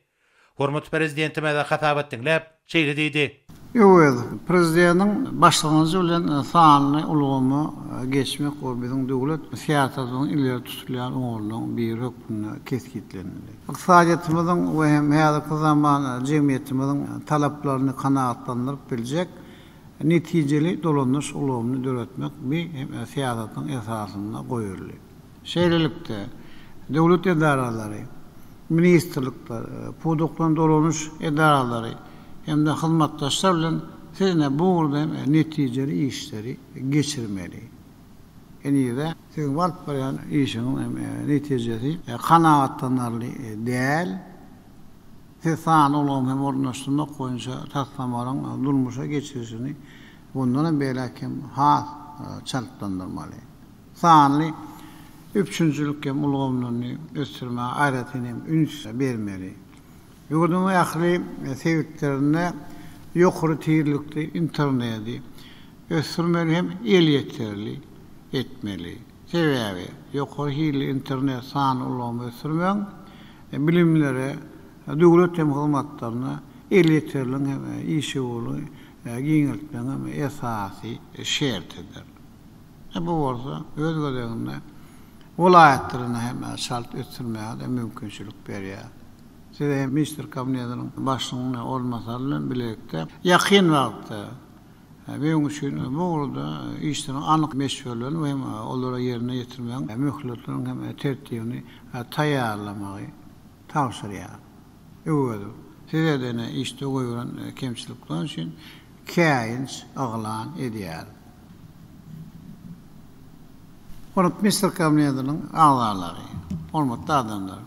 Hormat prezidentime de hatabat dinläp şeýle diýdi. Evet, prezidentin başlangıcı bilen sanly ulgumy geçmek o bizim döwlet siýasatynyň ileri tutulýan oňulyň bir hökmüne keskitlenildi. Iqtisadyatymyzyň we hem häzirki zaman jemgyýetimizin talaplaryny kanagatlandyryp biljek netijeli dolanyş ulgumy döretmek bir siýasatyň esasyna goýuldy. Şeýlelikde döwlet edaralary, ministrlikler, podoklan dolanyş edaralary hem de hizmetdaşlar bilen sizne burada netijeli işleri geçirmeli. Yani de sizin varp bayan işinin neticesi kanaatlanarlı değil. Siz sağın olum hem ornaştırmak koyunca taslamaların durmuşa geçirisini bundan belki has çaltlandırmalı. Sağınlı üçüncülük hem ulumlarını östürme ayretini üns vermeli. Yurdun ahli sevdiklerine yukarı tiyirlikli interneti östürmeli hem el yeterli etmeli. Sebebi yukarı hili internet sağın ulumu östürmeyen bilimlere, devlet hem hizmetlerine el yeterli hem işi olu giňeltmeň hem esasy şertidir. Bu olsa öz gödeginde vilayetlerine hem şart östürmeýe de mümkinçilik berýär. Size Mr. Kabinetinin başlığına olmasalarla birlikte yakın wagtda benim üçün bu arada işlerin anlık meşgullerini ve onlara yerine getirmeyen mühletlerin hem tertibini tayarlamayı tavsiye ediyorum. Size de ne işte koyulan kemçilikler için kâyins ağlan ediyor. Onu Mr. Kabinetinin ağlarları, olmadı adamlar.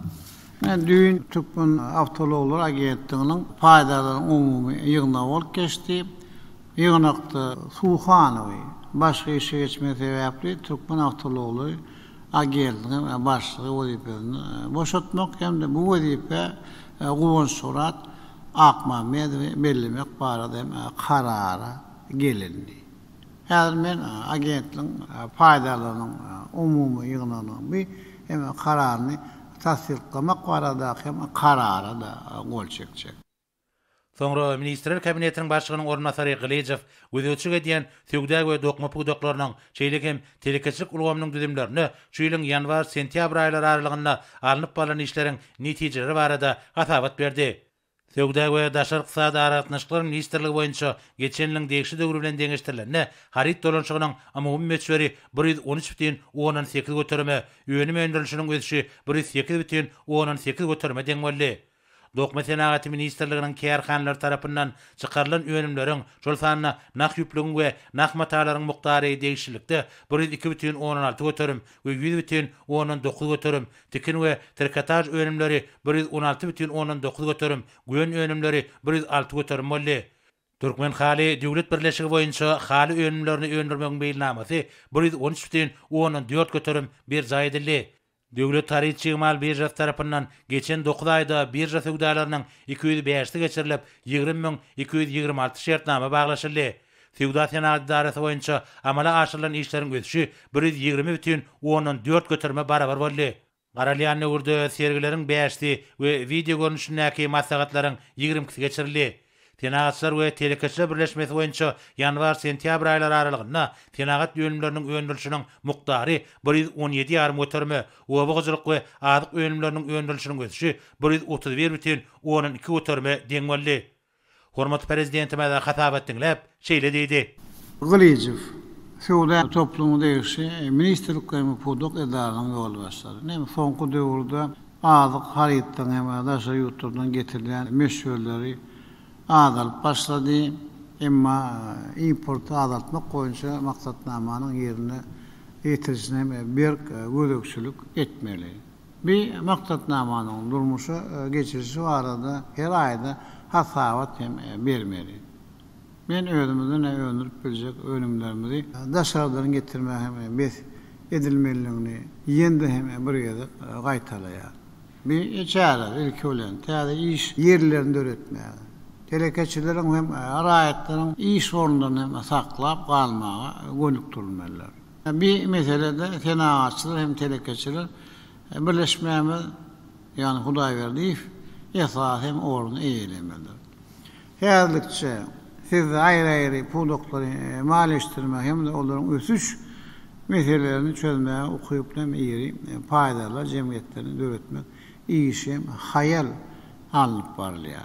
Düğün Türkmen Avtoloğullar Agentliğinin faydalarının umumi yığına olup geçti. Yığınakta Suhanovi başka işe geçme sebeple Türkmen Avtoloğullar Agentliğinin başlığı vazifesini boşaltmak hem de bu vazife Guvan Surat Akmamed ve belirlemek barada karara gelindi. Yani ben agentliğin faydalarının umumi yığınanın bir hem kararını tasdiklamak barada hem karara da gol çekecek. Soňra Ministrler Kabinetiniň başlygynyň ornasary Gylyjew gözetçilik edýän söwda we dokma pudoklarynyň şeýle hem telekeçilik ulgamynyň düzümlerini şu ýylyň ýanwar-sentýabr aýlary aralygynda alınıp balan işleriň netijeleri barada hatabat berdi. Söwda we daşary ykdysady aratnaşyklary ministrligi boýunça geçen ýylyň degişli döwrü bilen deňeşdirilenne harit dolanşygynyň umumy meçberi 113,8 götürme, ýönem öndürilişiniň ösüşi 108,8 götürme deň boldy. Dokma Senagaty Ministrliginiň kärhanlary tarapyndan çykarylan öňümleriň şol sanyna nak ýüplügiň we nak matalaryň muktary degişlikde 102,16 götürüm we 100,19 götürüm, tekin we trikotaj öňümleri 116,19 götürüm, güýen öňümleri 106 götürüm boldy. Türkmen Hali Döwlet Birleşigi boýunça hali öňümlerini öndürmegiň beýlenamasy 113,14 götürüm bir zaý edildi. Döwlet Taryhy Mal Birjas tarapyndan geçen 9 aýda birja söwdalarynyň 205'i geçirilip 20.226 şertname baglaşyldy. Söwda senaty darasy boýunça amala aşyrylan işleriň ösüşi 120,14 götürme barabar boldy. Garalýan nöwürde sergileriň 5'i we video görnüşindäki maslahatlaryň 20'si geçirildi. Tenagatçylar we telekeçiler birleşmesi boýunça ýanwar-sentýabr aýlary aralygynda tenagat öňümleriniň öndürilişiniň muktary 117,5 götürme, obagyjylyk we azyk öňümleriniň öndürilişiniň ösüşi 131,12 götürme deň boldy. Hormat prezidentime de hatabat dinläp şeýle diýdi. Gylyjew Söwda toplumy degişi ministrlik we podok edaranyň ýol başlady. Näme soňky döwürde azyk haritdan hem daşa ýurtlardan getirilen meşgulleri azalıp başladı, ama importu azaltmak boýunça maksatnamanyň ýerine ýetirişine bir gözekçilik etmeli. Bir maksatnamanyň durmuşa geçirişi arada her aýda hasabat hem bermeli. Men özümizden öňürüp biljek önümlerimizi daşardan getirme hem bes edilmeliligini ýende hem bir ýerde gaýtalaýar. Bir içäler ilki bilen täze iş ýerlerinde öğretmäge. Telekeçilerin hem arayetlerin iş orundan hem saklap kalmağa gönüktürülmeliler. Bir meselede tenaatçılar hem telekeçiler birleşmemiz yani Hudaý berdi esas hem orunu eýelemeler. Häzirlikçe siz aýry-aýry pudoklary maalestirme hem de olaryň ösüş meselelerini çözmeye okuyup hem iri paydalar cemiyetlerini döretmek işim hayal alıp barlıyor.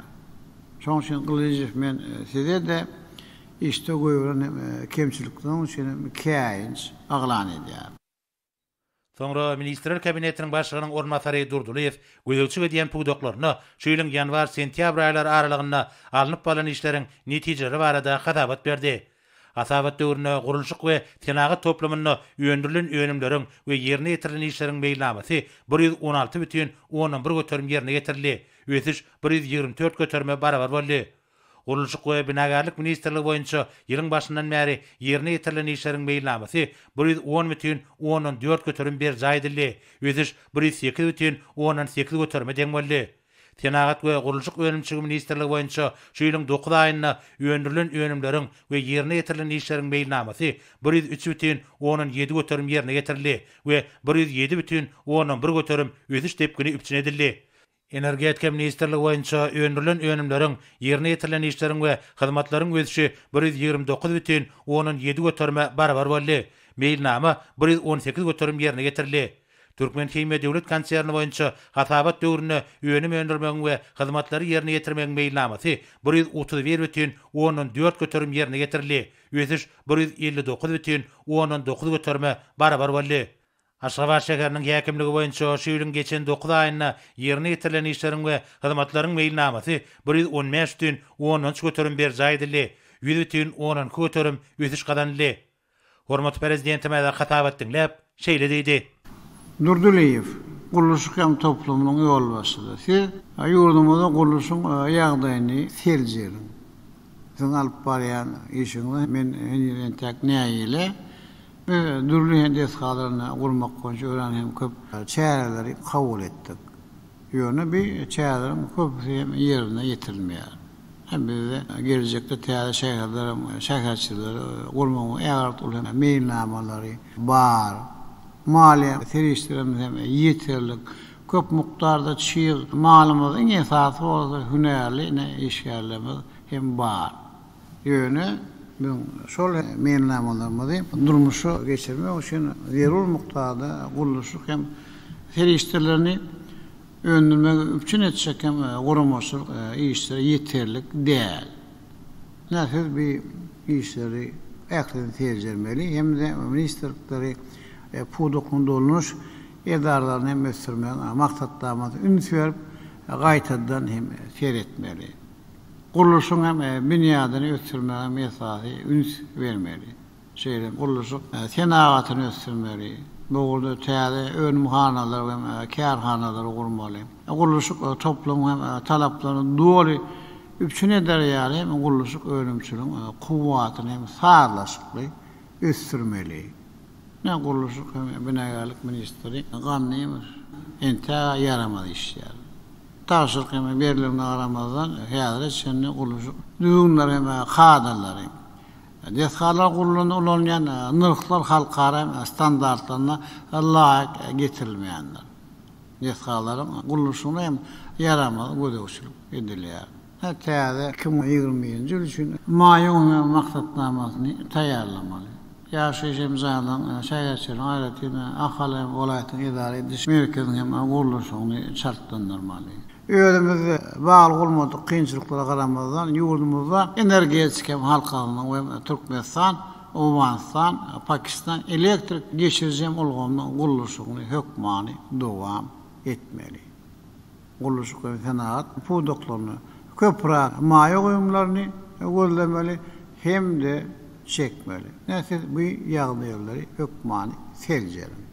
Şoň üçin Kılıçev men size de işte goýulan kemçilikden üçin käýinç aglan edýär. Soňra Ministrler Kabinetiniň başlygynyň ornmasary Durduliýew göýdükçi edýän pudoklaryny şu ýylyň ýanwar-sentýabr aýlary aralygynda alınıp balan işleriň netijeleri barada hatabat berdi. Asabat döwrüne gurulşyk we tenagat toplamyny öndürilen önümleriň we ýerine ýetirilen işleriň beýlamasy 116,11 göterim ýerine ýetirildi. Ösüş 124 göterme barabar boldy. Gurulşyk we binagarlyk ministrligi boýunça ýylyň başyndan bäri ýerine ýetirilen işleriň beýlamasy 110,14 göterim berjaýdyldy. Ösüş 108,18 göterme deň boldy. Tenagat we gurulşyk önümçiligi ministrligi boýunça şu ýylyň 9 aýyna öndürilen önümleriň we ýerine ýetirilen işleriň beýlamasy 103,17 göterim ýerine ýetirildi we 107,11 göterim ösüş tepkini üpçün edildi. Energetika ministrligi boýunça öndürilen önümleriň ýerine ýetirilen işleriň we hyzmatlaryň ösüşi 129,17 göterme barabar boldy. Beýlnama 118 göterim ýerine ýetirildi. Türkmen Hime Döwlet Konserni boýunça hatabat döwrüne önüm öndürmegiň we hyzmatlary ýerine ýetirmegiň beýlamasy 131,14 göterim ýerine ýetirildi. Ösüş 159,19 göterme barabar boldy. Aşgabat şäheriniň häkimligi boýunça şu ýylyň geçen 9 aýyna ýerine ýetirilen işleriň we hyzmatlaryň beýlamasy 115,13 göterim berjaýdyldy. 100,12 göterim ösüş gadanly. Hormat prezidentime de hatabat dinläp şeýle diýdi. Durduliýew gurulşyk hem toplumynyň ýolbaşçysy. Siz ýurdumyzda gurulşyň ýagdaýyny serjerin. Siz alyp barýan işiňi men entek näýile dürli deskalaryny gurmak boýunça ören hem köp çäreleri kabul etdik. Ýöne bir çärelerim köp ýerine ýetirilmeýär. Hem bizde gelecekde täze şäherçiler gurmagy ýagarty ulan meýilnamalary bar. Maliye seriştirimiz hem yeterlik, köp muktarda çiğ malımız en esası olsa hünerli ne işgärlerimiz hem bar. Yönü ben şol meýilnamalarymyzy durmuşy geçirmek üçin zerur muktarda gurulşyk hem seriştirlerini öndürmek üçin etjek hem guramaşyk işleri yeterlik däl. Nähir bir işleri ähli terjermeli hem de ministerlikleri pudokun dolmuş edarlarını hem ösürmeyen maksatlarımızı üns verip gaytadan hem seyretmeli. Guruluşun hem bünyadını ösürmeyen mesafı üns vermeli. Guruluşun tenagatını ösürmeli. Boğulda täze önümhanalar ve kârhanalar kurmalı. Guruluşun toplum hem talaplarını doğru üpçün eder yani hem guruluşun önümçülün kuvvatını hem sağlaşıklı ösürmeli. Ne gurulşyk binagarlyk ministri gamnymy ente ýaramaly işler. Taşyk hem berilen aramazdan häzir şeňle gurulşyk düýünler hem kadrlary. Deskalar gurulany ulanýan nyrklar halkara standartlaryna laýyk getirilmeýänler. Deskalaryň gurulşyny hem ýaramaly gödäwçilik edilýär. Täze 2020-nji ýyl üçin maýyň maksatnamasyny taýýarlamaly. Yaşayacağımız alan şäherçilerin aýratyny ahali welaýatyny idara ediş merkeziniň hem gurulşyny şartlandyrmaly. Öýdümizde bagly bolmadyk kynçylyklara garamazdan ýurdumyzda energetik hem halkalyň we Türkmenistan, Owmanistan, Pakistan elektrik geçirjem bolganyň gurulşyny hökmany dowam etmeli. Gurulşyk we tenagat pudoklaryny köprak maýa goýumlaryny gözlemeli hem de çekmeli. Näse bu ýagdaýlary hökmany serjerin.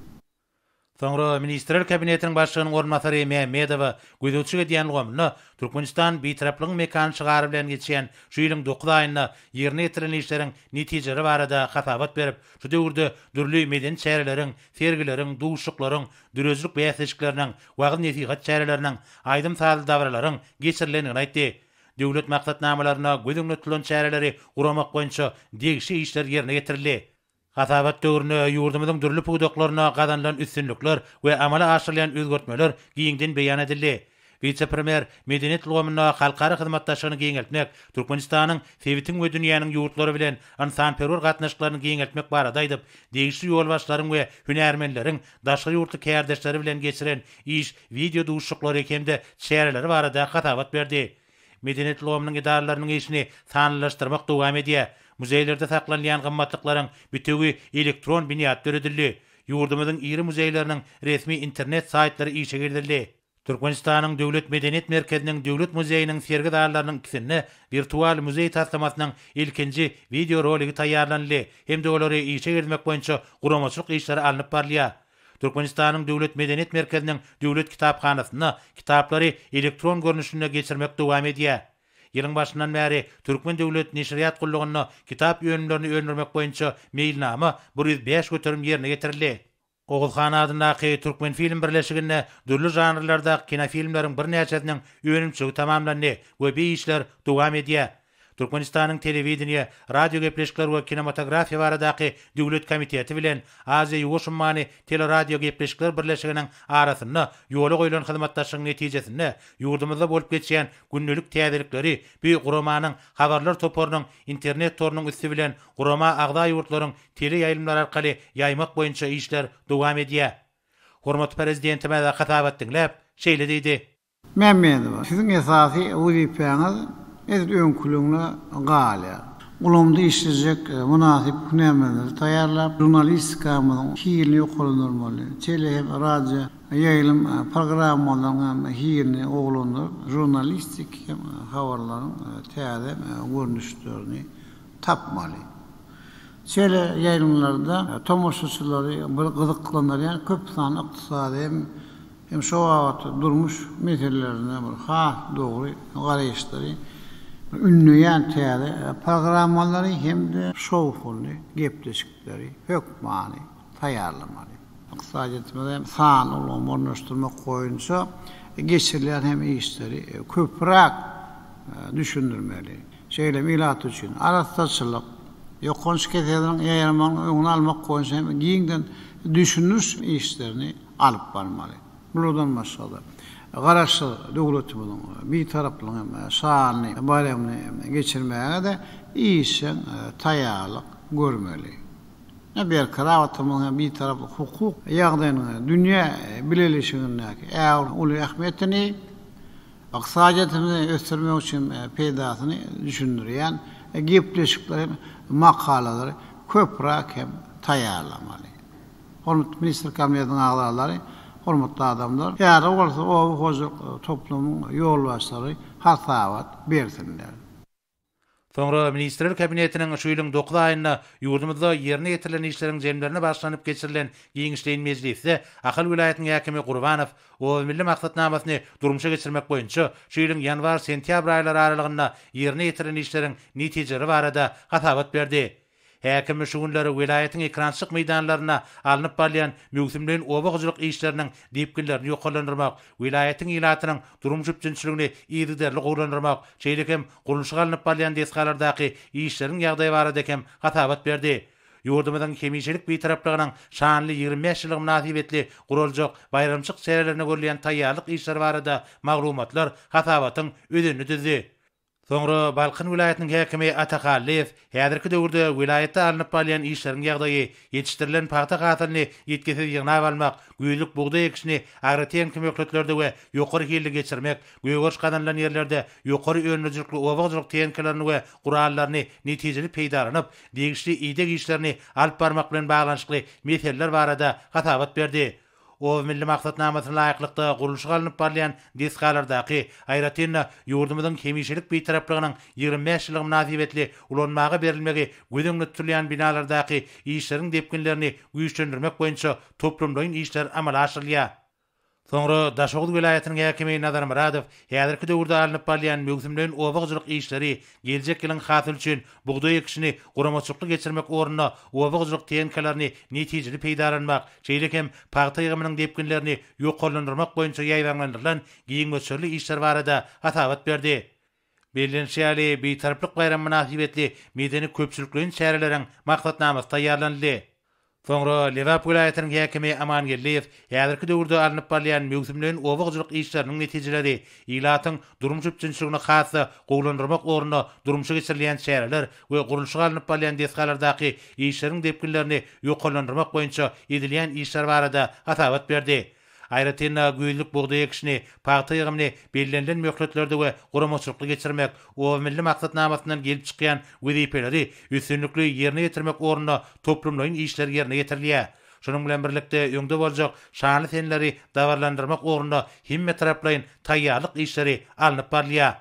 Soňra Ministrler Kabinetiniň başlygynyň ornmasary Mehmedowa gödäwçi edýän gomny Türkmenistan bitaraplygyň mekan çygaryp bilen geçen şu ýylyň 9 aýyna ýerine ýetirilen işleriň netijeleri barada hatabat berip, şu döwürde dürli meden çäreleriň, sergileriň, duşuklaryň, dürözlük bäsleşikleriniň, wagt nesihat çäreleriniň, aýdym saly davralaryň geçirilenini aýtdy. Döwlet maksatnamalaryna gödüňle tutulan çäreleri guramak boýunça degişi işler ýerine getirildi. Gatabat döwrüne ýurdumyzyň dürli puwdoklaryna gadanlan üstünlikler we amala aşyrlayan özgertmeler giňden beýan edildi. Vice-premier Medeniýet Ulgamyna halkara hyzmatdaşlygyny giňeltmek, Türkmenistanyň Sewitin we dünýäniň ýurtlary bilen insanperwer gatnaşyklaryny giňeltmek barada aýdyp, degişli ýolbaşlaryň we hünärmenleriň daşary ýurtly kärdeşleri bilen geçiren iş video duşuklary ekende şäherleri barada gatabat berdi. Medeniýet Ulgamynyň idaralarynyň işini sanlylaşdyrmak dowam edýär. Muzeýlerde saklanýan gymmatlyklaryň bütegi elektron biniat döredildi. Ýurdumyzyň iri muzeýleriniň resmi internet saytlary işe girdildi. Türkmenistanyň Döwlet Medeniýet Merkeziniň Döwlet Muzeýiniň sergi dağlarynyň ikisinde virtual muzeý taslamatynyň ilkinji video roligi taýýarlandy. Hem de olary işe girmek boýunça guramaçylyk işleri alınıp barlýar. Türkmenistanyň Döwlet Medeniýet Merkeziniň Döwlet kitapxanasyna kitaplary elektron görnüşine geçirmek dowam edýär. Ýylyň başyndan bäri Türkmen Döwlet Neşriýat Gullugyna kitap ýönümlerini öňürmek boýunça meýilnama 105 göterim ýerine getirildi. Ogulxana adyndaky Türkmen film birleşiginde dürli janrlarda kinofilmleriň bir näçesiniň öňümçügi tamamlandy we bu işler dowam edýär. Türkmenistanyň telewizioniýa, radio gepleşikler we kinematografiýa baradaky döwlet komiteti bilen Aziýa Ýugoşmany teleradio gepleşikler birleşiginiň arasynda ýola goýulan hyzmatdaşlygyň netijesinde ýurdumyzda bolup geçýän günnelik täzelikleri bu guramanyň habarlar toparynyň internet torunyň üstü bilen gurama agda ýurtlaryň tele ýaýlymlar arkaly ýaymak boýunça işler dowam edýär. Hormat prezidentime de gatabat dinläp şeýle diýdi. Memnunum. Sizin esasy wezifeňiz ez öňkülüňe galy. Ulumda işlejek münasip hünärmenleri taýýarlap, jurnalistikanyň hiýelini ýokulanmaly. Tele hem radio ýaýlym programmalaryň hiýelini oglandyr, jurnalistik hem habarlaryň täze görnüşlerini tapmaly. Tele ýaýlymlarda tomoşaçylary bir gyzyklanýan köp sanly ykdysady hem şo wagt durmuş meselelerine bir has dogry garaýşlary ünlüyen täze programmalary hem de şowfully gepleşikleri hökmany taýýarlamaly. Ykdysadyetmede san ulan ornaşdyrmak goýunça geçirilen hem işleri köprak düşündirmeli. Şeýle milat üçin arastaçylyk ýokunç keselerin ýaýramanyň öňüne almak goýunça hem giňden düşünüş işlerini alyp barmaly. Bulardan başga garaşy döwletimiň bir taraplyň şany bayramyny geçirmäge de işin taýýarlyk görmeli. Bir karawatymyň bir taraply hukuk ýagdaýyny dünýä bilelişigindäki äwli uly ähmiýetini aqsajatyny ösdürmek üçin peýdasyny düşündirýän gepleşikler makalary köprak hem taýýarlamaly. Hormat minister kabinetining agzalary, hormatly adamlar, ýa-da bolsa o hozur toplumyň ýolbaşçylary hasabat bersinler. Soňra Ministrler Kabinetiniň şu ýylyň 9 aýynda ýurdumyzda ýerine getirilen işleriň jemlerini başlanyp geçirilen giňişleýin mejlisi Ahal vilayatynyň häkimi Gurbanow o milli maksatnamasyny durmuşa geçirmek boýunça şu ýylyň ýanwar-sentýabr aýlary aralygynda ýerine getirilen işleriň netijeleri barada gatabat berdi. Häkim şu günleri vilayatyň ekrançyk meýdanlaryna alınıp barýan mögsümden obagçylyk işleriniň depkinlerini ýokalandyrmak, vilayatyň ilatynyň durum jüpçünçiligini ýerderli gowlandyrmak, şeýlekem guruluşa alınıp barýan deskalardaky işleriň ýagdaýy baradaky gatabat berdi. Ýurdumyzyň hemişelik bir taraplygynyň şanly 25 ýyllyk münasibetli guruljak bayramçyk serlerine görülýän taýýarlyk işler barada maglumatlar gatabatyň ödünü düzdi. Soňra Balkyn vilayatynyň häkimi Atakalliýew häzirki döwürde vilayatda alınıp barýan işleriň ýagdaýy, ýetişdirilen paýta gatylyny ýetkisiz ýygnap almak, güýlük buğday ekişini agrotehnik kömeklerde we ýokary hille geçirmek, göýgoç gadanlan ýerlerde ýokary önlüjikli obagçylyk teňkelerini we gurallaryny netijeli peýdaranyp, degişli ýedek işlerini alyp barmak bilen baglanyşykly meseleler barada gatabat berdi. O milli maksatnamasyna laýyklykda guruluşa alınıp barýan deskalardaky aýratynda ýurdumyzyň hemişelik bir taraplygynyň 25 ýyllyk münasibetli ulanmagy berilmegi gödüňde tutulan binalardaky işleriň depkinlerini güýçlendirmek boýunça toplumdaýyn işler amala aşyrylýar. Soňra Daşoğlu vilayatynyň häkimi Nazar Muradow häzirki döwürde alınıp barýan mögsümden obagçylyk işleri geljek ýylyň hasyl üçin buğday ekişini guramaçykly geçirmek ornuna obagçylyk teňkelerini netijeli peýdaranmak, şeýlekem paýta ýygymynyň depkinlerini ýokalandyrmak boýunça ýaýlandyrylan giň möçürli işler barada gatabat berdi. Bellenşäli beýtaraplyk bayram münasibetli medeni köpçülikleriň şäherleriň maksatnamasy taýýarlandy. Soňra Lewap vilayatynyň häkimi Aman Gelliýew häzirki döwürde alınıp barýan mewsimlerin owagçylyk işleriniň netijeleri, ilatyň durmuş üçinçiligine hasy gowlandyrmak ornuna durmuşa geçirilýän şäherler we guruluşa alınıp barýan desgalardaky işleriň depkinlerini ýoklandyrmak boýunça edilýän işler barada atabat berdi. Aýratynda güýlük buğday ekişini, paýta ýygymyny bellenlen möhletlerde we guramaçylykly geçirmek, o milli maksatnamasyndan gelip çykýan wezipeleri üstünlikli ýerine ýetirmek ornuna toplumlaryň işleri ýerine ýetirilýär. Şonuň bilen birlikde öňde boljak şanly senleri dawarlandyrmak ornuna himme taraplaryň taýýarlyk işleri alınıp barýar.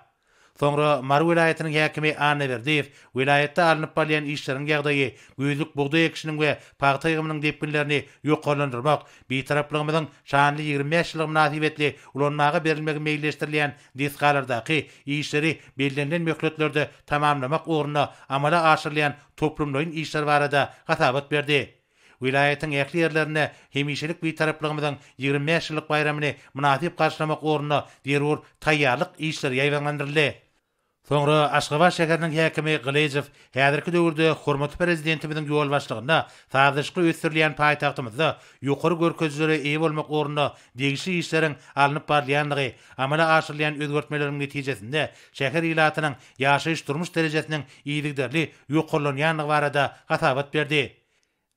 Soňra Mar vilayatynyň häkimi Anna Berdiýew vilayatda alınıp barýan işleriň ýagdaýy, güýlük buğday ekişiniň we paýta ýygymynyň depkinlerini ýoklandyrmak, beýtaraplygymyzyň şanly 25 ýylyk münasibetli ulanmaga berilmegi meýilleşdirilýän desgalardaky işleri bellenlen möhletlerde tamamlamak ornuna amala aşyrylýan toplumlaryň işleri barada gatabat berdi. Vilayatyň ähli ýerlerine hemişelik beýtaraplygymyzyň 25 ýylyk bayramyny münasip garşylamak ornuna derwur taýýarlyk işleri ýaýwanlandyryldy. Soňra Aşgabat şäheriniň häkimi Gylejov häzirki döwürde hormatly prezidentimiziň ýol başlygynda sazyşky ösürilýän paýtagtymyzda ýokary görkezlere eýe bolmak ornuna degişli işleriň alınıp barýanlygy, amala aşyrylýan özgertmeleriň netijesinde şäher ilatynyň ýaşaýyş durmuş derejesiniň iýilikderli ýokarlanýanlygy barada gatabat berdi.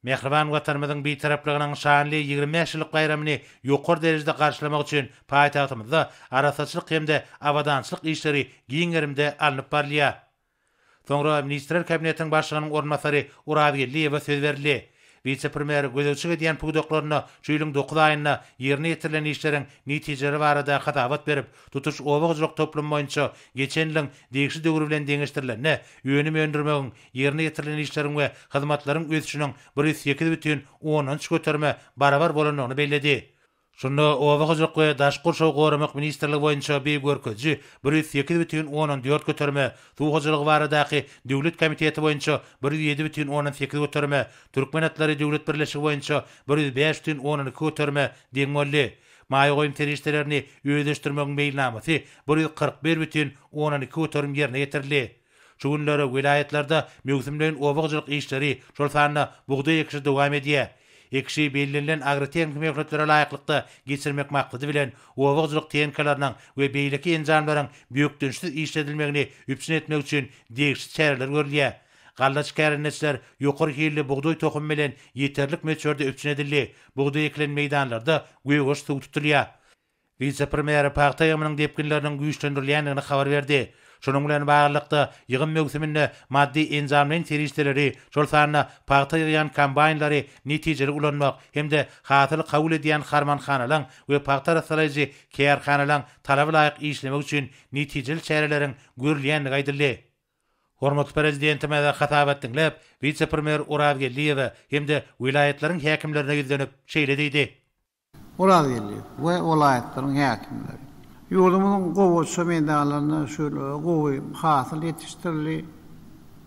Mehriban watanymyzyň beýtaraplygynyň şanly 25 ýylyk bayramyny ýokary derejede garşylamak üçin paýtagtymyzda arasaçylyk hemde awadançylyk işleri giňerimde alınıp barýar. Soňra Ministrler Kabinetiniň başlygynyň ornmasary Urad Gelliýew söz berdi. Vice-premier gözöçük edýän pugdoklaryna şeýliň 9 aýyna ýerine ýetirilen işleriň netijeleri barada gatabat berip, tutuş owagçylyk toplum boýunça geçen ýylyň degişli döwrü bilen deňeşdirilenine ýönem öndürmegiň, ýerine ýetirilen işleriň we hyzmatlaryň ösüşiniň 108,10 göterme barabar bolanyny bellädi. Şunda owagçylyk we daş gurşaw goramak ministrligi boýunça bir görkezji 108,14 göterme, suwgaçylygy baradaky döwlet komiteti boýunça 107,18 göterme, Türkmenatlary döwlet birleşigi boýunça 105,12 göterme deň boldy. Maýa goýum terişlerini öýdeşdirmegiň meýilnamasy 141,12 göterim ýerine ýetirildi. Şu günleri vilayetlarda mewsimlerin owagçylyk işleri şol sanyna buğday ekişi dowam edýär. Ekşi belirlenen agrotexnik möhletlere laýyklykda geçirmek maksady bilen owagçylyk teňkalarynyň we beýleki enjamlaryň büýükdünçsiz işledilmegini üpsün etmek üçin degişli çäreler görülýär. Gallaç kärenetler ýokary hili buğday tohum bilen ýeterlik meçörde üpsün edildi. Buğday ekilen meýdanlarda göýgoş suw tutulýar. Vice-premier paýta ýygymynyň depkinleriniň güýçlendirilýändigini habar berdi. Şonuň bilen baglanykda ýygym mewsiminde maddi enjamlaryň terişleri, şol sanyna paýta ýygan kombaynlary netijeli ulanmak hemde hatyly kabul edýän harmanxanalaryň we paýta rasalaýjy kärhanalaryň talaby laýyk işlemek üçin netijeli çäreleriň görülýändigi aýdyldy. Hormatly prezidentime de hatabat dinlep, vice-premier Urad Gelliýew hemde wilayatlariň häkimlerine ýüzlenip şeýle Urad Gelliýew we welaýatlaryň häkimleri Yurdumuzun gowaçy meýdanlaryna şöyle gowy hasyl ýetişdirili.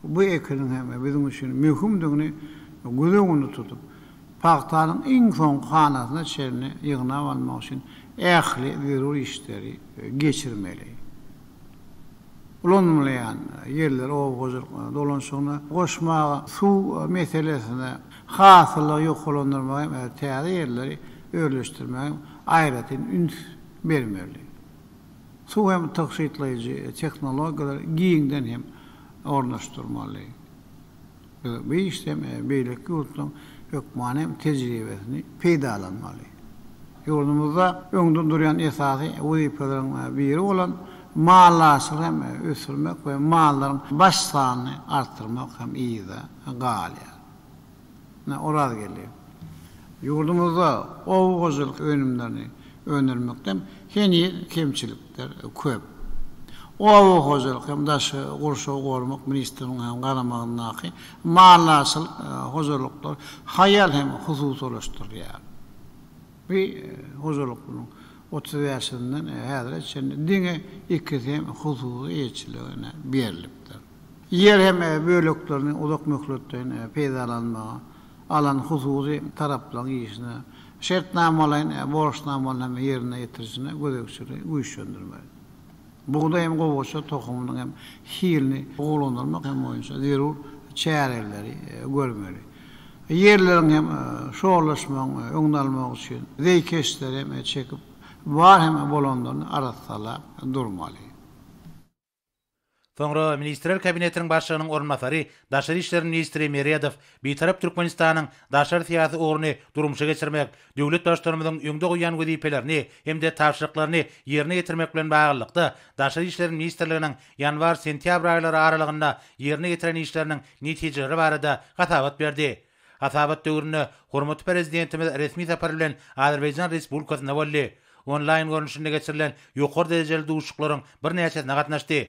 Bu ekiniň hem bizim üçin möhümdigini gözüňde tutup, paýtanyň iň soňky hanasyna çerni ýygnap almak üçin ähli zerur işleri geçirmeli. Ulanmayan yerler owagçylyk dolanşygyna goşmaga, suw meselesine hasyly ýoklandyrmak we täze yerleri öýleşdirmek aýratyn üns bermeli. Suw hem taşytlaýjy tehnologiýalar giňden hem ornaşdyrmaly. Bu işlem beýleki ýurtlaryň hökmany tejribesini peýdalanmaly. Ýurdumyzda öňde durýan esasy wezipeleriň biri bolan mallaşyk hem ösürmek we mallaryň baş sanyny artdyrmak hem iýde galýar. Urad Gelliýew. Ýurdumyzda owagçylyk önümlerini önermekden heni kemçilikler köp. Owagçylyk hem daş gurşaw gormak ministriniň hem garamagynaky mallaşyk hozurluklar hayal hem hususlaşdyrýar. Bir hozurluklyň 30 ýaşyndan häzir çen diňe ikisi hem hususy ýetçiligine berilipdir. Yer hem böleklerini uzak möhletden peýdalanmagy alan hususy taraplaryň işine şertnamalaryň, borçnamalaryň ýerine ýetirişine gözükçüli güýçlendirmeli. Buğday hem gowaşa tohumunun hem hilini oğlanlarmak hem oyunsa zerur çäreleri görmeli. Yerlerin hem şoğlaşmak, öňdalmak üçin zeýkeşleri hem çekip var hem bolanlaryny aratsalar durmaly. Soňra Ministrler Kabinetiniň başlygynyň orunmasary, Daşary işleri ministri Meredov betarap Türkmenistanyň daşary syýasy oruny durmuşa geçirmek, döwlet başlarymyzyň öňde goýan wezipelerini hemde tapşyryklaryny ýerine ýetirmek bilen baglykda Daşary işleri ministrliginiň ýanwar-sentýabr aýlary aralygynda ýerine ýetiren işleriniň netijeleri barada gatabat berdi. Gatabat döwrüne hormatly prezidentimiz resmi sapar bilen Azerbaýjan Respublikasyna boldy. Online görnüşinde geçirilen ýokary derejeli duşuklaryň bir näçesine gatnaşdy.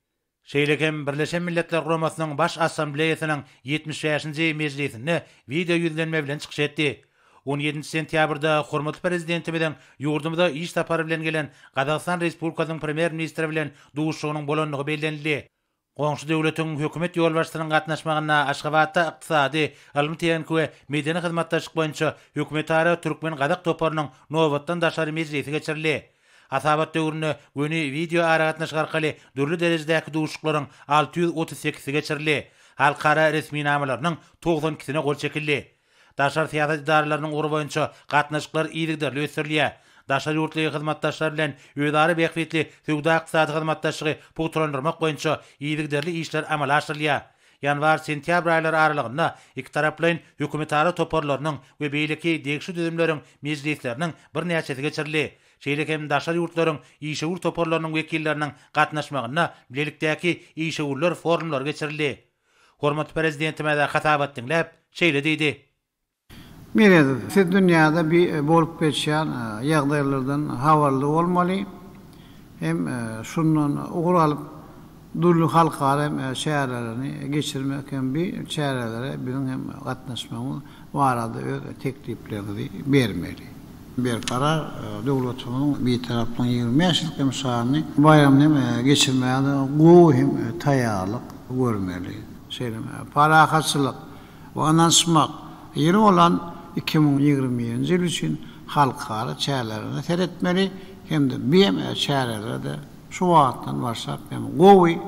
Şeýlekem Birleşen Milletler Guramasynyň baş assambleýasynyň 75-nji mejlisine video ýüzlenme bilen çykyş etdi. 17 sentýabrda hormatly prezidentimiň ýurdumyza iş sapary bilen gelen Gazaqstan Respublikasynyň premier ministri bilen duşugynyň bolanlygy bellenildi. Goňşy döwletiň hökümet ýolbaşçylarynyň gatnaşmagyna Aşgabatda ykdysady, alym-teýenki we medeni hyzmatdaşlyk boýunça hökümetara Türkmen Gazak toparynyň nowatdan daşary mejlisi geçirildi. Asabat döwrüne göni video aragatnaşyk arkaly dürli derejedäki duşuklaryň 638-i geçirildi. Halkara resmi namalarynyň 92-sine gol çekildi. Daşary syýasat idaralarynyň ury boýunça gatnaşyklar iýligderli ösürilýär. Daşary ýurtly hyzmatdaşlar bilen öýdary beýikli söwda ykdysady hyzmatdaşlygy puturlandyrmak boýunça iýligderli işler amala aşyrylýar. Ýanwar-sentýabr aýlary aralygynda iki taraplyň hökümetara toparlarynyň we beýleki degişli düzümleriň mejlisleriniň bir näçesi geçirildi. Şeýlekem daşary ýurtlaryň işewur toparlarynyň wekilleriniň gatnaşmagyna bilelikdäki işewurlar forumlar geçirildi. Hormatly prezidentime de hatabat dinläp şeýle diýdi. Meredov, siz dünýäde bir bolup geçýän ýagdaýlardan habarly bolmaly. Hem şundan ugur alyp durly halkara şäherlerini geçirmek hem bir şäherlere bilen hem gatnaşmagy barada öz tekliplerini bermeli. Bir karar döwletimiň bir tarapdan 20 ýaşlyk emsalyny bayramny geçirmäge gowy hem taýýarlyk görmeli. Parahatçylyk we anansmak ýeri olan 2020-nji ýyl üçin halkara çäherlerini seretmeli hem de bir çäherlerde şu wagtdan başlap hem gowy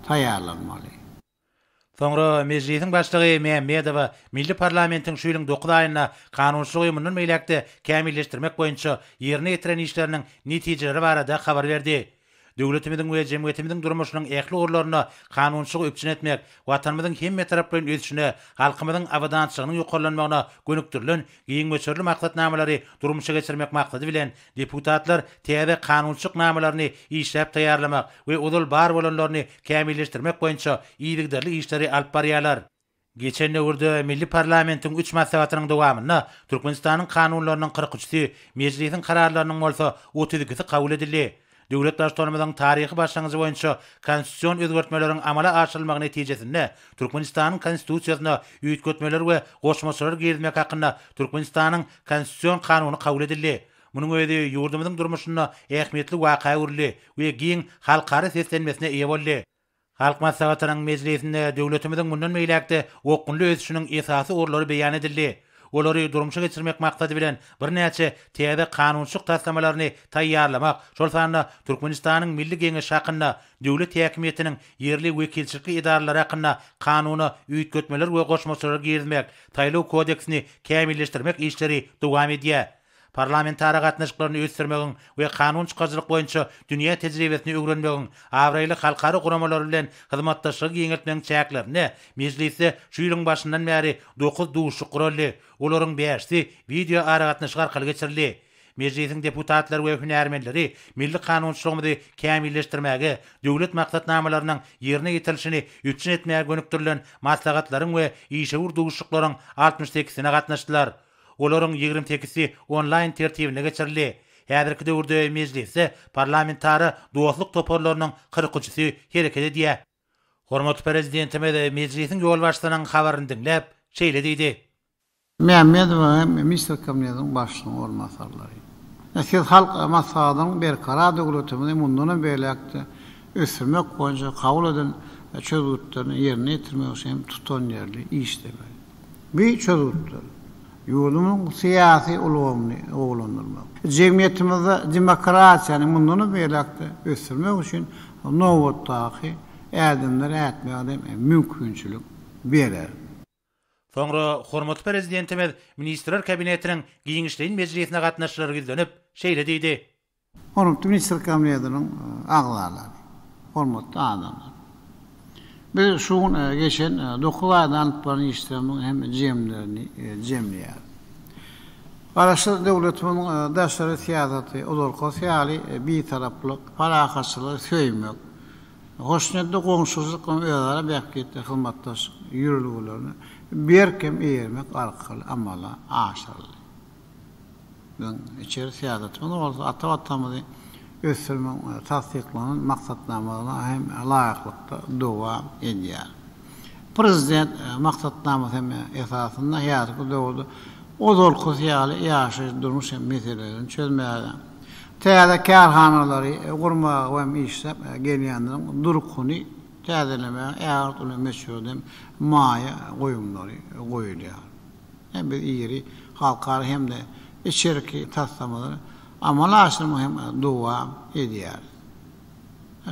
taýýarlanmaly. Soňra mejlisiň başlygy Mehmedow Milli Parlamentiň şu ýylyň 9 aýyna kanunçylyk uýumynyň meýlekde kämilleşdirmek boýunça ýerine ýetiren işleriniň netijeleri barada habar berdi. Döwletimiziň we jemgyýetimiziň durmuşynyň ähli urlaryna kanunçylyk öpçün etmek, watanymyzyň hemme taraplaryň ösüşine, halkymyzyň awadançylygynyň ýokarlanmagyna gönükdirilen giň göçerli maksatnamalary durmuşa geçirmek maksady bilen deputatlar täze kanunçylyk namalaryny işläp taýýarlamak we udul bar bolanlaryny kämilleşdirmek boýunça iýligderli işleri alyp barýarlar. Geçen döwürde Milli Parlamentiň 3 maslahatynyň dowamyna Türkmenistanyň kanunlarynyň 43-si, mejlisiň kararlarynyň bolsa 32-si kabul edildi. Döwlet başlarymyzyň taryhy başlangyjy boýunça konstitusiýon özgertmeleriň amala aşyrylmagy netijesinde Türkmenistanyň konstitusiýasyna üýtgetmeler we goşmaçylar girizmek hakynda Türkmenistanyň konstitusiýon kanuny kabul edildi. Munyň öýdi ýurdumyzyň durmuşyna ähmiýetli waka urly we giň halkara seslenmesine eýe boldy. Halk maslahatynyň mejlisinde döwletimiziň mundan meýlekde okunly ösüşiniň esasy urlary beýan edildi. Olary durmuşa geçirmek maksady bilen bir näçe täze kanunçylyk taslamalaryny taýýarlamak, şol sanda Türkmenistanyň milli geňeşi hakynda döwlet häkimetiniň ýerli wekilçilik idaralary hakynda kanuny üýtgetmeler we goşmaçylar girizmek, taýlaw kodeksini kämilleşdirmek işleri dowam edýär. Parlamentara gatnaşyklaryny ösdürmegiň we kanun çykaryjylyk boýunça dünýä tejribesini öwrenmegiň, awraýly halkary guramalary bilen hyzmatdaşlyk ýeňeltmegiň çäklerini mejlisde şu ýylyň başyndan bäri 9 duşuk kuruldy. Olaryň 5-si video aragatnaşyk arkaly geçirildi. Mejlisiň deputatlary we hünärmenleri milli kanunçylygymyzy kämilleşdirmäge, döwlet maksatnamalarynyň ýerine ýetirilişini üçin etmäge gönükdirilen maslahatlaryň we işewur duşuklaryň 68-sine gatnaşdylar. Olaryň 28-si online tertibine geçirildi. Häzirki döwürde mejlisde parlamentary dostlyk toparlarynyň 43-si hereket edýär. Hormatly prezidentime de mejlisiň ýolbaşçylarynyň habaryny dinläp şeýle diýdi. Mehmedow Minister Kabinetiň başlygynyň orunmasarlary. Siz halk maslahatynyň bir karar döwletimizi mundan beýlekde ösürmek boýunça kabul eden çözgütlerini ýerine ýetirmek üçin tutan ýerli işler. Bir çözgütler Yurdumun siyasi ulug'unu oğlandırmak. Cemiyetimizde demokrasiyanın mundunu beýlekde ösürmek üçin nowatdaky ädimler ätmeýän mümkinçilik berer. Soňra hormatly prezidentimiz Ministrler Kabinetiniň giňişleýin mejlisine gatnaşyklary gizlenip şeýle diýdi. Hormatly Ministrler Kabinetiniň agzalary, hormatly adamlar. Biz şuň geçen 9 aýdan baran işleriň hem jemlerini jemleýär. Araşdyrma döwletimiň daşary siýasaty, olurka syýaly bir taraplyk parahaçylyk söýmek. Hoşnetde goňşuzlyk öýlere bäkgetde hyzmatdaş ýürlüglerini berkem eýermek arkaly amala aşyrly. Ben içeri siýasatyny bolsa atawatamyzy ösürmek tasdiklanan maksatnamalarına hem laýyklykda dowam edýär. Prezident maksatnamasy hem esasynda ýazgyp dowdy. Olurka syýaly ýaşaýyş durmuş meselelerini çözmäge. Täze karhanalary gurmagy we işlep gelýändiň durkuny täzelemäge ýa-da uly meşhurdym maýa goýumlary goýulýar. Hem bir ýeri halkary hem de içerki taslamalary amalaşdyrma hem dowam edýär.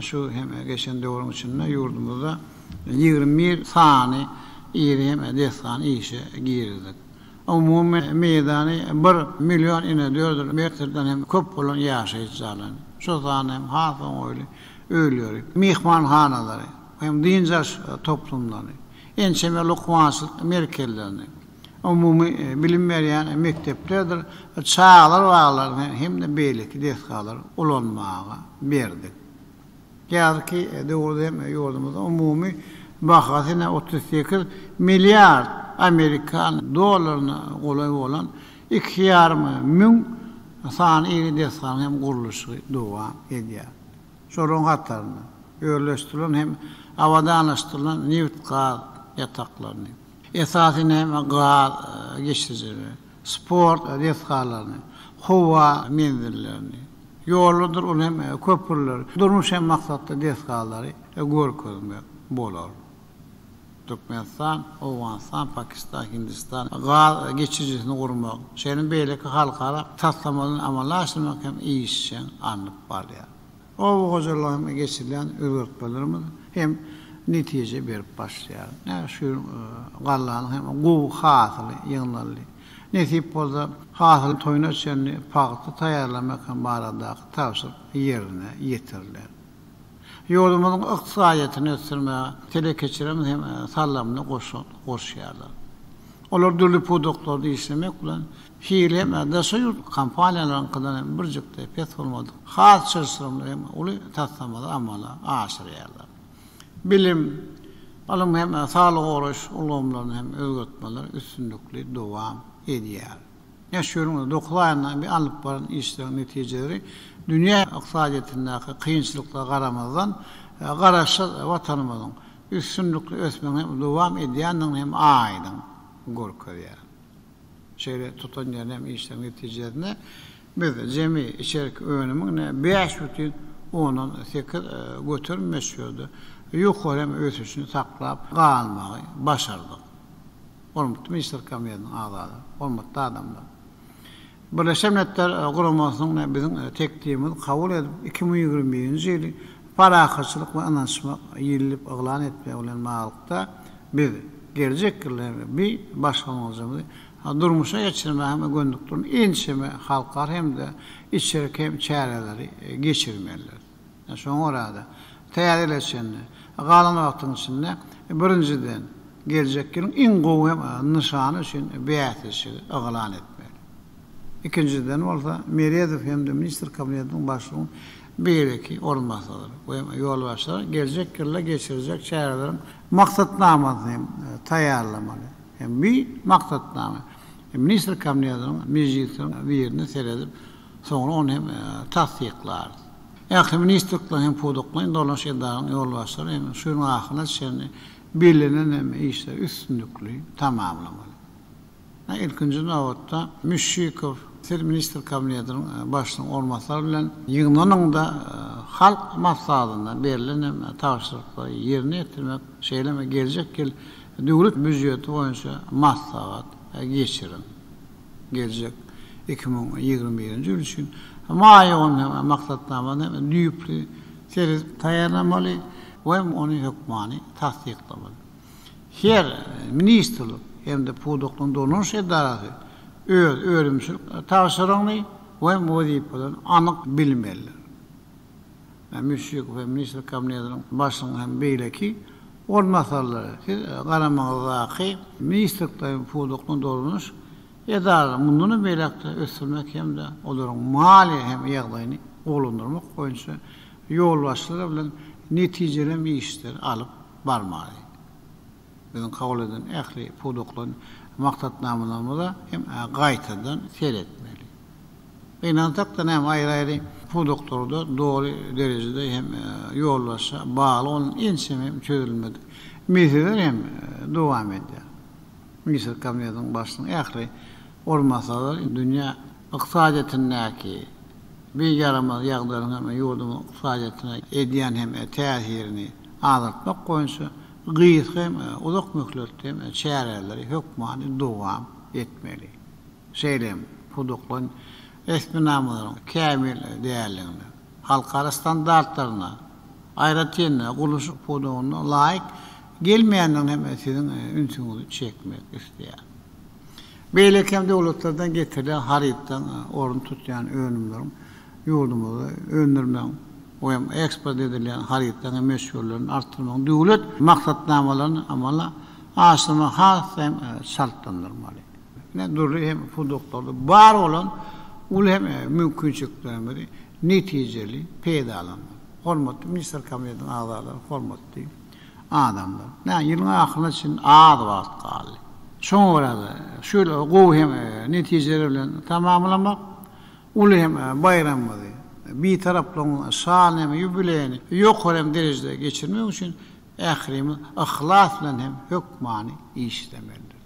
Şu hem geçen döwrüň içinde ýurdumyzda 21 sany ýeri hem desany işe girdik. Umumy meýdany 1 milyon ine 4 metrden hem köp bolan ýaşaýjylar. Şu zany hem hasan öýle öýlýär. Mihmanhanalary hem dinjaş toplumlary. Ençeme lokwançylyk merkezlerini. Umumy bilim berýän mekteplerdir. Çağlar baglar hem de beýleki deskalar ulanmaga berdik. Ýa-ki döwrde ýurdumyzda umumy bahasyna 38 milyar Amerikan dolarına golay bolan 2,5 milyon sany ýeri desany hem guruluşy dowam edýär. Şoron gatarny öýleşdirilen hem awadanlaşdyrylan neft gaz ýataklaryny, esasyny hem gaz geçirjileri, sport deskalarny, howa menzillerini, ýolludyr ol hem köpürler, durmuş hem maksatda deskalary görkezmek bolar. Türkmenistan, Awganistan, Pakistan, Hindistan gaz geçirjisini gurmak, şeýlerin beýleki halkara taslamalaryny amalaşdyrmak hem işçen anyp barýar. O gojalarym geçirilen öwretmelerimiz hem netije berip başlaýar. Şu gallanyň hem gowy hasyly ýyňlarly. Nesip bolsa hasyl toýuna çenli pagty taýýarlamak hem barada tawsyp ýerine ýetirilýär. Ýolumyzyň ykdysadyýatyny ösürmäge telekeçiremiz hem sallamyny goşýarlar. Olar dürli produktlary işlemek bilen fiili hem daşaýur kampaniýalaryň birjikde pes bolmady. Has çyrsyrymly hem uly taslamalar amala aşyrýarlar. Bilim, alym hem sağlyk oruç ulgamlaryny hem özgörtmeler üstünlikli dowam edýär. Ýaşurmy 9 aýyndan bir alyp baran işleriň netijeleri dünýä ykdysadyýetindäki kynçylyklara garamazdan garaşy watanymyzyň üstünlikli ösmegi dowam edýändiň hem aýdyň görkezýär. Şeýle tutan hem işleriň netijelerinde biz jemi içerik öňümiň 5,8 götürmeşýärdi. Ýokary hem ösüşini saklap galmagy başardyk. Hormatly Ministrler Kabinetiniň agzalary, hormatly adamlar. Birleşen Milletler Guramasynyň biziň teklifimizi kabul edip 2021-nji ýyly parahaçylyk we anlaşma ýyllyp eglan etmek bilen maglykda biz gelecek ýyllarda bir başgamamyzy durmuşa geçirmek hem göndüklerin ençeme halkar hem de içerik hem çareleri geçirmeliler. Şoň orada täýärleşende galan wagtyň içinde birinciden gelecek ýylyň iň gowy nyşany üçin beýatysy eglan etmek. İkinciden bolsa Meredow hem de Ministrler Kabinetiniň başlygyny beýleki orunmasalar we ýolbaşçylar gelecek ýylda geçirecek çarelerin maksatnamasyny hem taýýarlamaly. Hem bir maksatnama. Ministrler Kabinetiniň meclisiniň ýerine seredip soňra onu hem tasdiklar. Ýa-da ministrlikler hem podoklaryň dolaş edaryň ýolbaşçylary hem şuň ahyna şeýle belinen hem işler üstünlikli tamamlamaly. İlkinji nowatda Müşşikow Ministrler Kabinetiniň başlygyny ormaslary bilen ýygnanyň da halk maksadyna berilen hem taşdyrykly ýerine ýetirmek şeýleme gelecek ýyl döwlet büdjeti boýunça maslahat geçirin. gelecek 2021-nji ýyl üçin maýygyň maksatnamany düýpli taýýarlamaly we ony hökmany tasdiklemeli. Her ministrlik hem de puduklun donuş edarasy örümçül tawşyryny we wezipelerini anyk bilmeliler. Müşrik we ministrlik kabinetiniň başlygyny hem beýleki olmasalary garamagdaky ministrlikden puduklun donuş edara munduny beýlekde ösürmek hem de olaryň mali hem ýagdaýyny golundurmak boýunça ýol başlary bilen netijeleme işler alyp barmaly. Bizim kabul eden ähli puduklun maksatnamalaryny hem gaýtadan seretmeli. Beýnantakdan hem aýry-aýry puduklarda doğru derecede hem ýollaşa bağlı onun ensemi çözülmedi. Meseleler hem dowam edýär. Misal kabinetiň başlygyny ähli olmasalar dünýä ykdysadyatyndaky beýgaramaz ýagdaýlaryň hem ýurdumyň ykdysadyatyna edýän hem täsirini azaltmak boýunça gyýyk hem uzak möhletde hem çäreleri hökmany dowam etmeli. Şeýlem puduklun esminamalaryň kämil däýerligine, halkara standartlaryna, aýratynna guluş pudugyna laýyk gelmeýänlerin hem siziň ünsüňizi çekmek isleýär. Beýlekem dowlatlardan getirilen harytdan orun tutýan önümlerin ýurdumyzda öndürmän we eksport edilen harytdan meşgullerini artdyrmak döwlet maksatnamalaryny amala aşyma has hem şartlandyrmaly. Ne durry hem puduklarda bar olan ul hem mümkinçilikleri netijeli peýdalanmaly. Hormatly minister kabinetiň agzalary, hormatly adamlar. Ýylyň ahyryna çyn az wagt galy. Şoňra şöyle gowy hem netijeleri bilen tamamlamak, ul hem bayramly bir taraplyň şan hem ýübileyini ýokary hem derejede geçirmek üçin ähirimi ihlas bilen hem hökmany işlemelidir.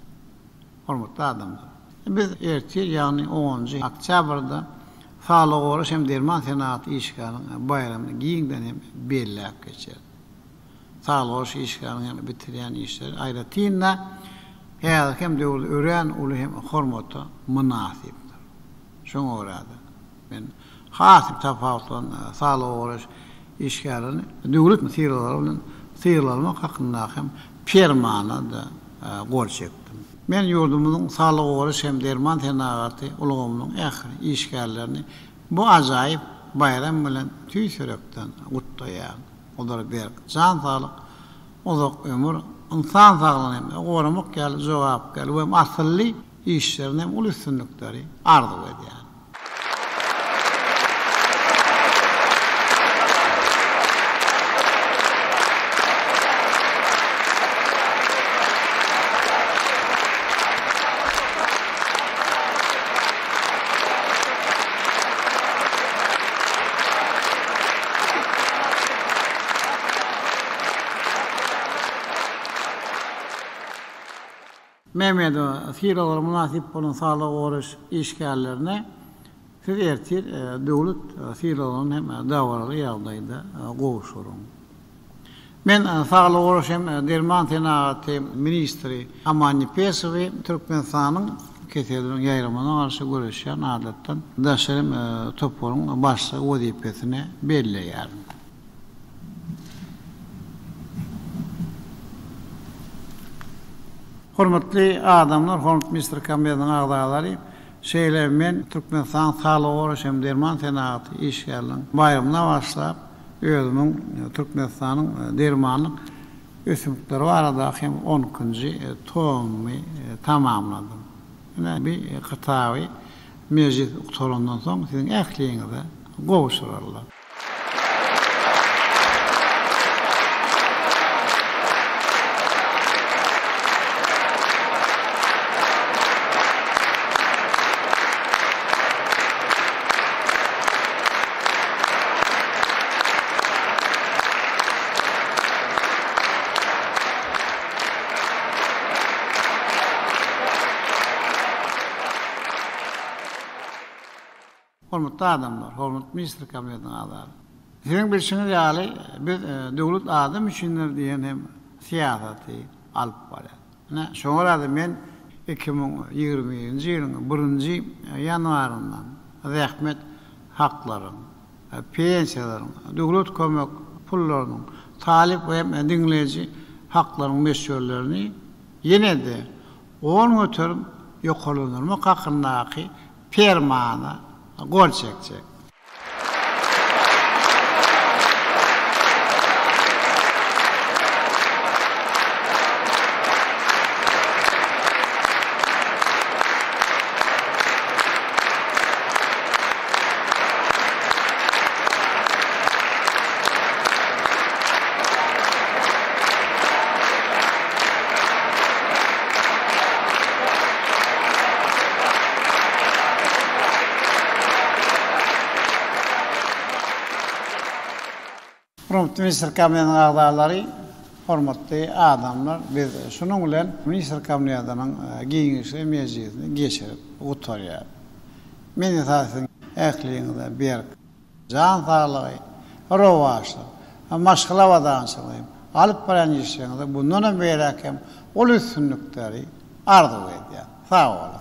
Hormatly adamlar. Biz ertir ýagny 10-njy oktýabrda Sağlyk Oruç hem Derman Senaty işgaliň bayramyny giňden hem belläp geçer. Sağlyk Oruç işgaliň hem bitirýän işler aýratynda hem de ören uly hem hormata münasipdir. Şoňa görä men hasip tafawutlan Sağlyk Oruç işgaliň döwlet meseleleri bilen syýrlanmak hakynda hem fermana da gol çekdim. Men ýurdumyzyň Sağlyk Oruç hem Derman Senaty ulgamynyň ähir işgärlerini bu ajaýyp bayram bilen tüýsürekden gutlaýar. Olar bir jan saglyk, uzak ömür, insan saglygyny goramak ýaly jogap gal we asly işlerini hem ulysynlykları arzu edýär. Mehmet'e fiilalara münasip bolan Sağlyk Oruç işgärlerine siz ertir döwlet fiilalaryny hem dawarly ýagdaýda gowuşurum. Men Sağlyk Oruç hem Derman Senaty ministri Amany Pesowy Türkmenistanyň kesediriň ýaýramyna garşy görüşýän adatdan daşarym topuryň başly wezipesine belleýär. Hormatly adamlar, hormatly minister kabinetiň agzalary, şeýle men Türkmenistan Sağlyk Oruç hem Derman Senaty işgärliň bayramyna başlap, özümiň Türkmenistanyň dermanyň ösümlikleri barada hem 10-njy tomy tamamladym. Ine bir gytawy mejlis uktarandan soň siziň ähliňizde gowuşurarlar. Hormatly adamlar, hormatly minister kabinetiň agzalary. Siziň bilşiňiz ýaly biz döwlet adam üçindir diýen hem siýasaty alyp barýar. Şoňa men 2020 yılın 1. yanvarından zähmet hakların, pensiyaların, döwlet kömek pullarının talip ve dinleyici hakların meselelerini yine de 10 ötürüm yokulunurma hakkındaki fermana gol çekecek. Hürmetli Minister Kabineti'nin ağdaları, hormatly adamlar, biz şunun bilen Minister Kabineti'nin giňişli meclisini geçirip oturýar. Meni taýsyn ähliňizde bir can sağlygy, rowaşlyk, maşgala wadançylygy alyp baran işleňizde bundan beýlekem ol üstünlikleri arzu edýär. Sağ olun.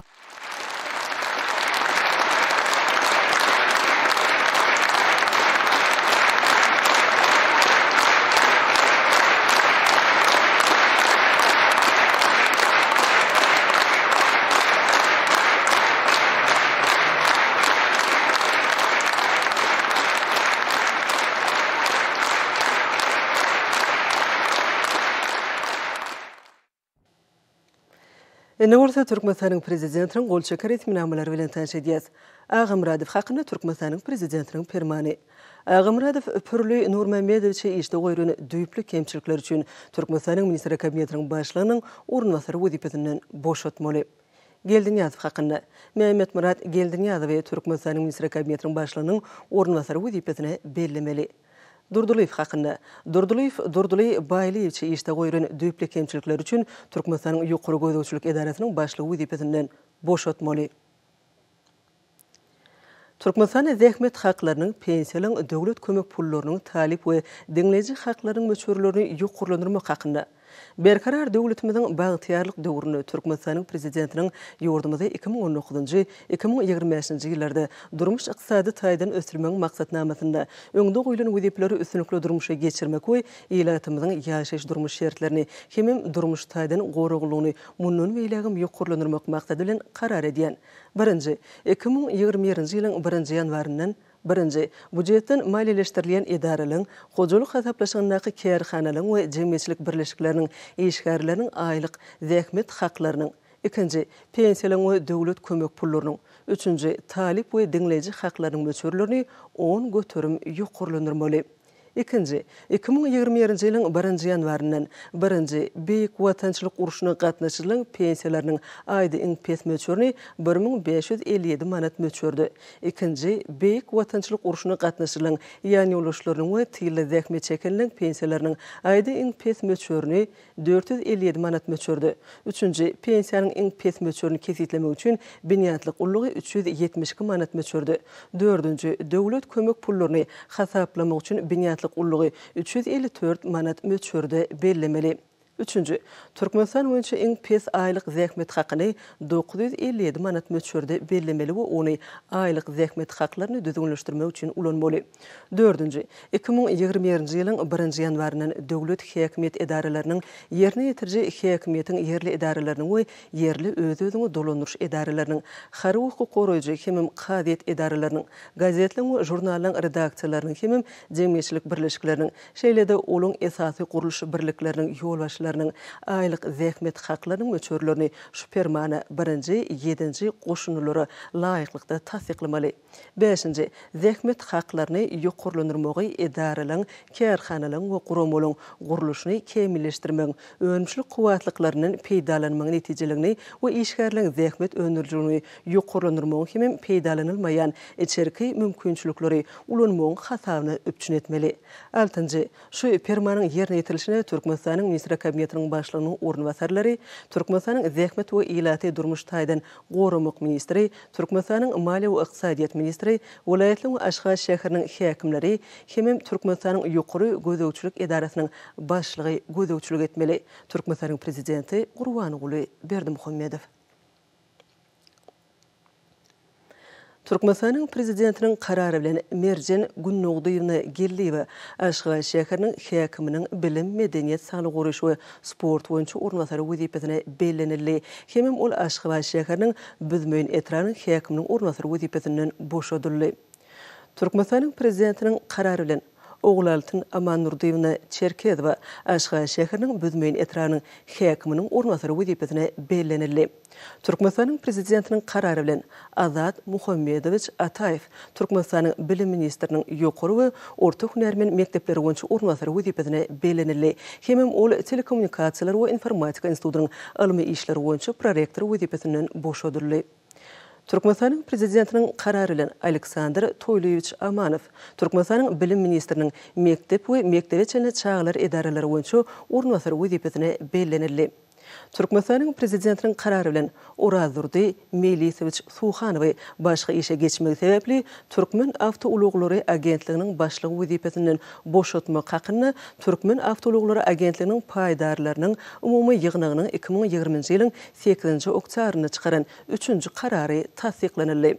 Nurta Türkmenistan'ın prezidentinin gol çeker etminamaları bilen tanışediyaz. Ağamradov hakkında Türkmenistan'ın prezidentinin fermanı. Ağamradov Pürlü Nurmamedovçe işte goýrun düýplük kemçilikler üçün Türkmenistan'ın Ministeri Kabinetinin başlığının orunbasary wezipetinden boşatmaly. Geldiňýazow hakkında Mehmet Murat Geldiňýazow Türkmenistan'ın Ministeri Kabinetinin başlığının orunbasary wezipetine bellemeli. Durduliyev hakkında Durduliyev Baýlyewçe işte goýrun düýplük kemçilikler üçün Türkmenistan'ın ýokary gözlegçilik edaresynyň başlygy wezipetinden boşatmaly. Türkmenistan zähmet haklarynyň, pensiýalaryň, döwlet kömek pullarynyň talip we diňleji haklarynyň möçürlerini ýokurlandyrmak hakynda berkarar döwletimiziň bagtyarlyk döwrüni Türkmenistanyň prezidentiniň ýordamyda 2019-njy 2025-nji ýyllarda durmuş ykdysady taýdan ösürmek maksatnamasynda öňde goýulan wezipleri üstünlikli durmuşa geçirmek we ýylatymyzyň ýaşaýyş durmuş şertlerini hemem durmuş taýdan goragylygyny mundan beýlegim ýokurlandyrmak maksady bilen karar edýän. Birinji 2020-nji ýylyň 1 ýanwaryndan birinci, budjetden maliýeleşdirilýän edaralaryň, hojalyk hasaplaşygynyň kärhanalaryň we jemgyýetçilik birleşikleriniň işgärleriniň aýlyk zähmet haklarynyň, ikinci, pensiýalaryň we döwlet kömek pullarynyň, üçünji, talip we diňleji haklarynyň möçürlerini 10 götürüm ýokurlandyrmaly. İkinci, 2020-nji ýylyň 1 ýanwaryndan birinci beýik watançylyk uruşyna gatnaşylaryň pensiýalarynyň aýda iň pes möçürini 1557 manat möçürdi. İkinci, beýik watançylyk uruşyna gatnaşylaryň ýani ulaşlarynyň we tyle zähmet çekenlerin pensiýalarynyň aýda iň pes möçürini 457 manat möçürdi. Üçünji, pensiýanyň iň pes möçürini kesitlemek üçin binýatlyk ullugy 372 manat möçürdi. Dördünji, döwlet kömek pullaryny hasaplamak üçin binýatlyk ullugy 354 manat möçürde bellemeli. Üçüncü, Türkmenistan boýunça iň pes aýlyk zähmet hakyny 957 manat möçürde bellemeli we ony aýlyk zähmet haklaryny düzgünleşdirmek üçin ulanmaly. Dördünji, 2020-nji ýylyň 1 ýanwaryndan döwlet häkimet edaralarynyň ýerine ýetirji häkimetiň ýerli edaralarynyň we ýerli öz-özüni dolandyryş edaralarynyň, hary hukuk goraýjy hemem kadet edaralarynyň, gazetleriň we jurnallaryň redaksiýalarynyň hemem jemgyýetçilik birleşikleriniň, şeýle-de olaň esasy guruluş birlikleriniň ýolbaşçylarynyň aýlyk zähmet haklarynyň möçürlerini şu fermana 1-7 goşunulary laýyklykda tasdiklamaly. 5-nji, zähmet haklaryny ýokurlandyrmagy edaralaryň, kärhanalaryň we guramalaryň guruluşyny kemilleşdirmek, önümçilik kuwatlyklarynyň peýdalanmagy netijelegini we işgärleriň zähmet önürjüni ýokurlandyrmagy hemem peýdalanylmaýan içerki mümkinçilikleri ulanmagyň hasabyna öpçün etmeli. 6-njy, şu fermanyň ýerine ýetirilişine Türkmenistanyň Ministeri Kabinetiniň başlygynyň orunbasarlary, Türkmenistanyň zähmet we ýylaty durmuş taýdan goramak ministri, Türkmenistanyň maliýe we ykdysadyýat ministri, welaýetliň we Aşgabat şäheriniň häkimleri, hemem Türkmenistanyň ýokary gözlegçilik edarasynyň başlygy gözlegçilik etmeli. Türkmenistanyň prezidenti Gurbanuly Berdimuhammedow. Türkmenistan'ın prezidentinin kararı bilen Merjen Günnogduyevni Gellieva Aşgabat şäheriniň häkiminiň bilim, medeniyet, sağlyk goruş we sport boýunça ornatary wezipetine bellenildi. Hemem ol Aşgabat şäheriniň büzmeýin etranyň häkiminiň ornatary wezipetinden boşadyldy. Türkmenistan'ın prezidentinin kararı bilen Oğlaltın Aman Nurdiyevna Çerkezova Aşgabat şäheriniň büzmeýin etranyň häkiminiň ornatary wezipetine bellenildi. Türkmenistan'ın prezidentinin kararı bilen Azat Muhammedovich Ataev Türkmenistan'ın bilim ministerinin ýokary we orta hünärmen mektepleri boýunça ornatary wezipetine bellenildi. Hemem ol telekommunikasiýalar we informatika institutynyň ilmi işleri boýunça prorektor wezipetinden boşadyldy. Türkmenistan'ın prezidentinin kararı bilen Aleksandr Toylyevich Amanov Türkmenistan'ın bilim ministerinin mektep we mektebeçe çağlar edaralary boýunça ornatary wezipetine bellenildi. Türkmenistan'ın prezidentinin kararı bilen Orazurdy Melisevich Suhanowy başga işe geçmek sebäpli Türkmen Awtouloglary agentliginiň başlygy wezipetinden boşatmak hakyna Türkmen Awtouloglary agentliginiň paýdarlarynyň umumy ýygnagynyň 2020-nji ýylyň 8-nji oktýaryna çykaran 3-nji karary tasdiklanyldy.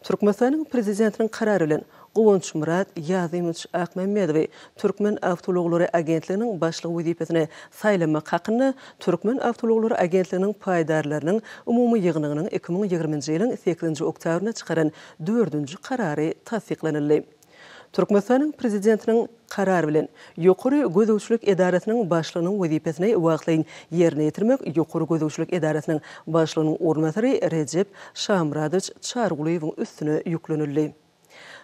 Türkmenistan'ın prezidentinin kararı bilen Gowunç Murat Ýazymyç Akmammedowy Türkmen Awtouloglary agentliginiň başlygy wezipetine saýlamak hakyna Türkmen Awtouloglary agentliginiň paýdarlarynyň umumy ýygnagynyň 2020-nji ýylyň 8-nji oktýaryna çykaran 4-nji karary tasdiklanyldy. Türkmenistan'ın prezidentinin kararı bilen ýokary gözegçilik edarasynyň başlygynyň wezipetine wagtlaýyn ýerine ýetirmek ýokary gözegçilik edarasynyň başlygynyň ornatary Recep Şamradowyç Çargulyýewiň üstüne ýüklenildi.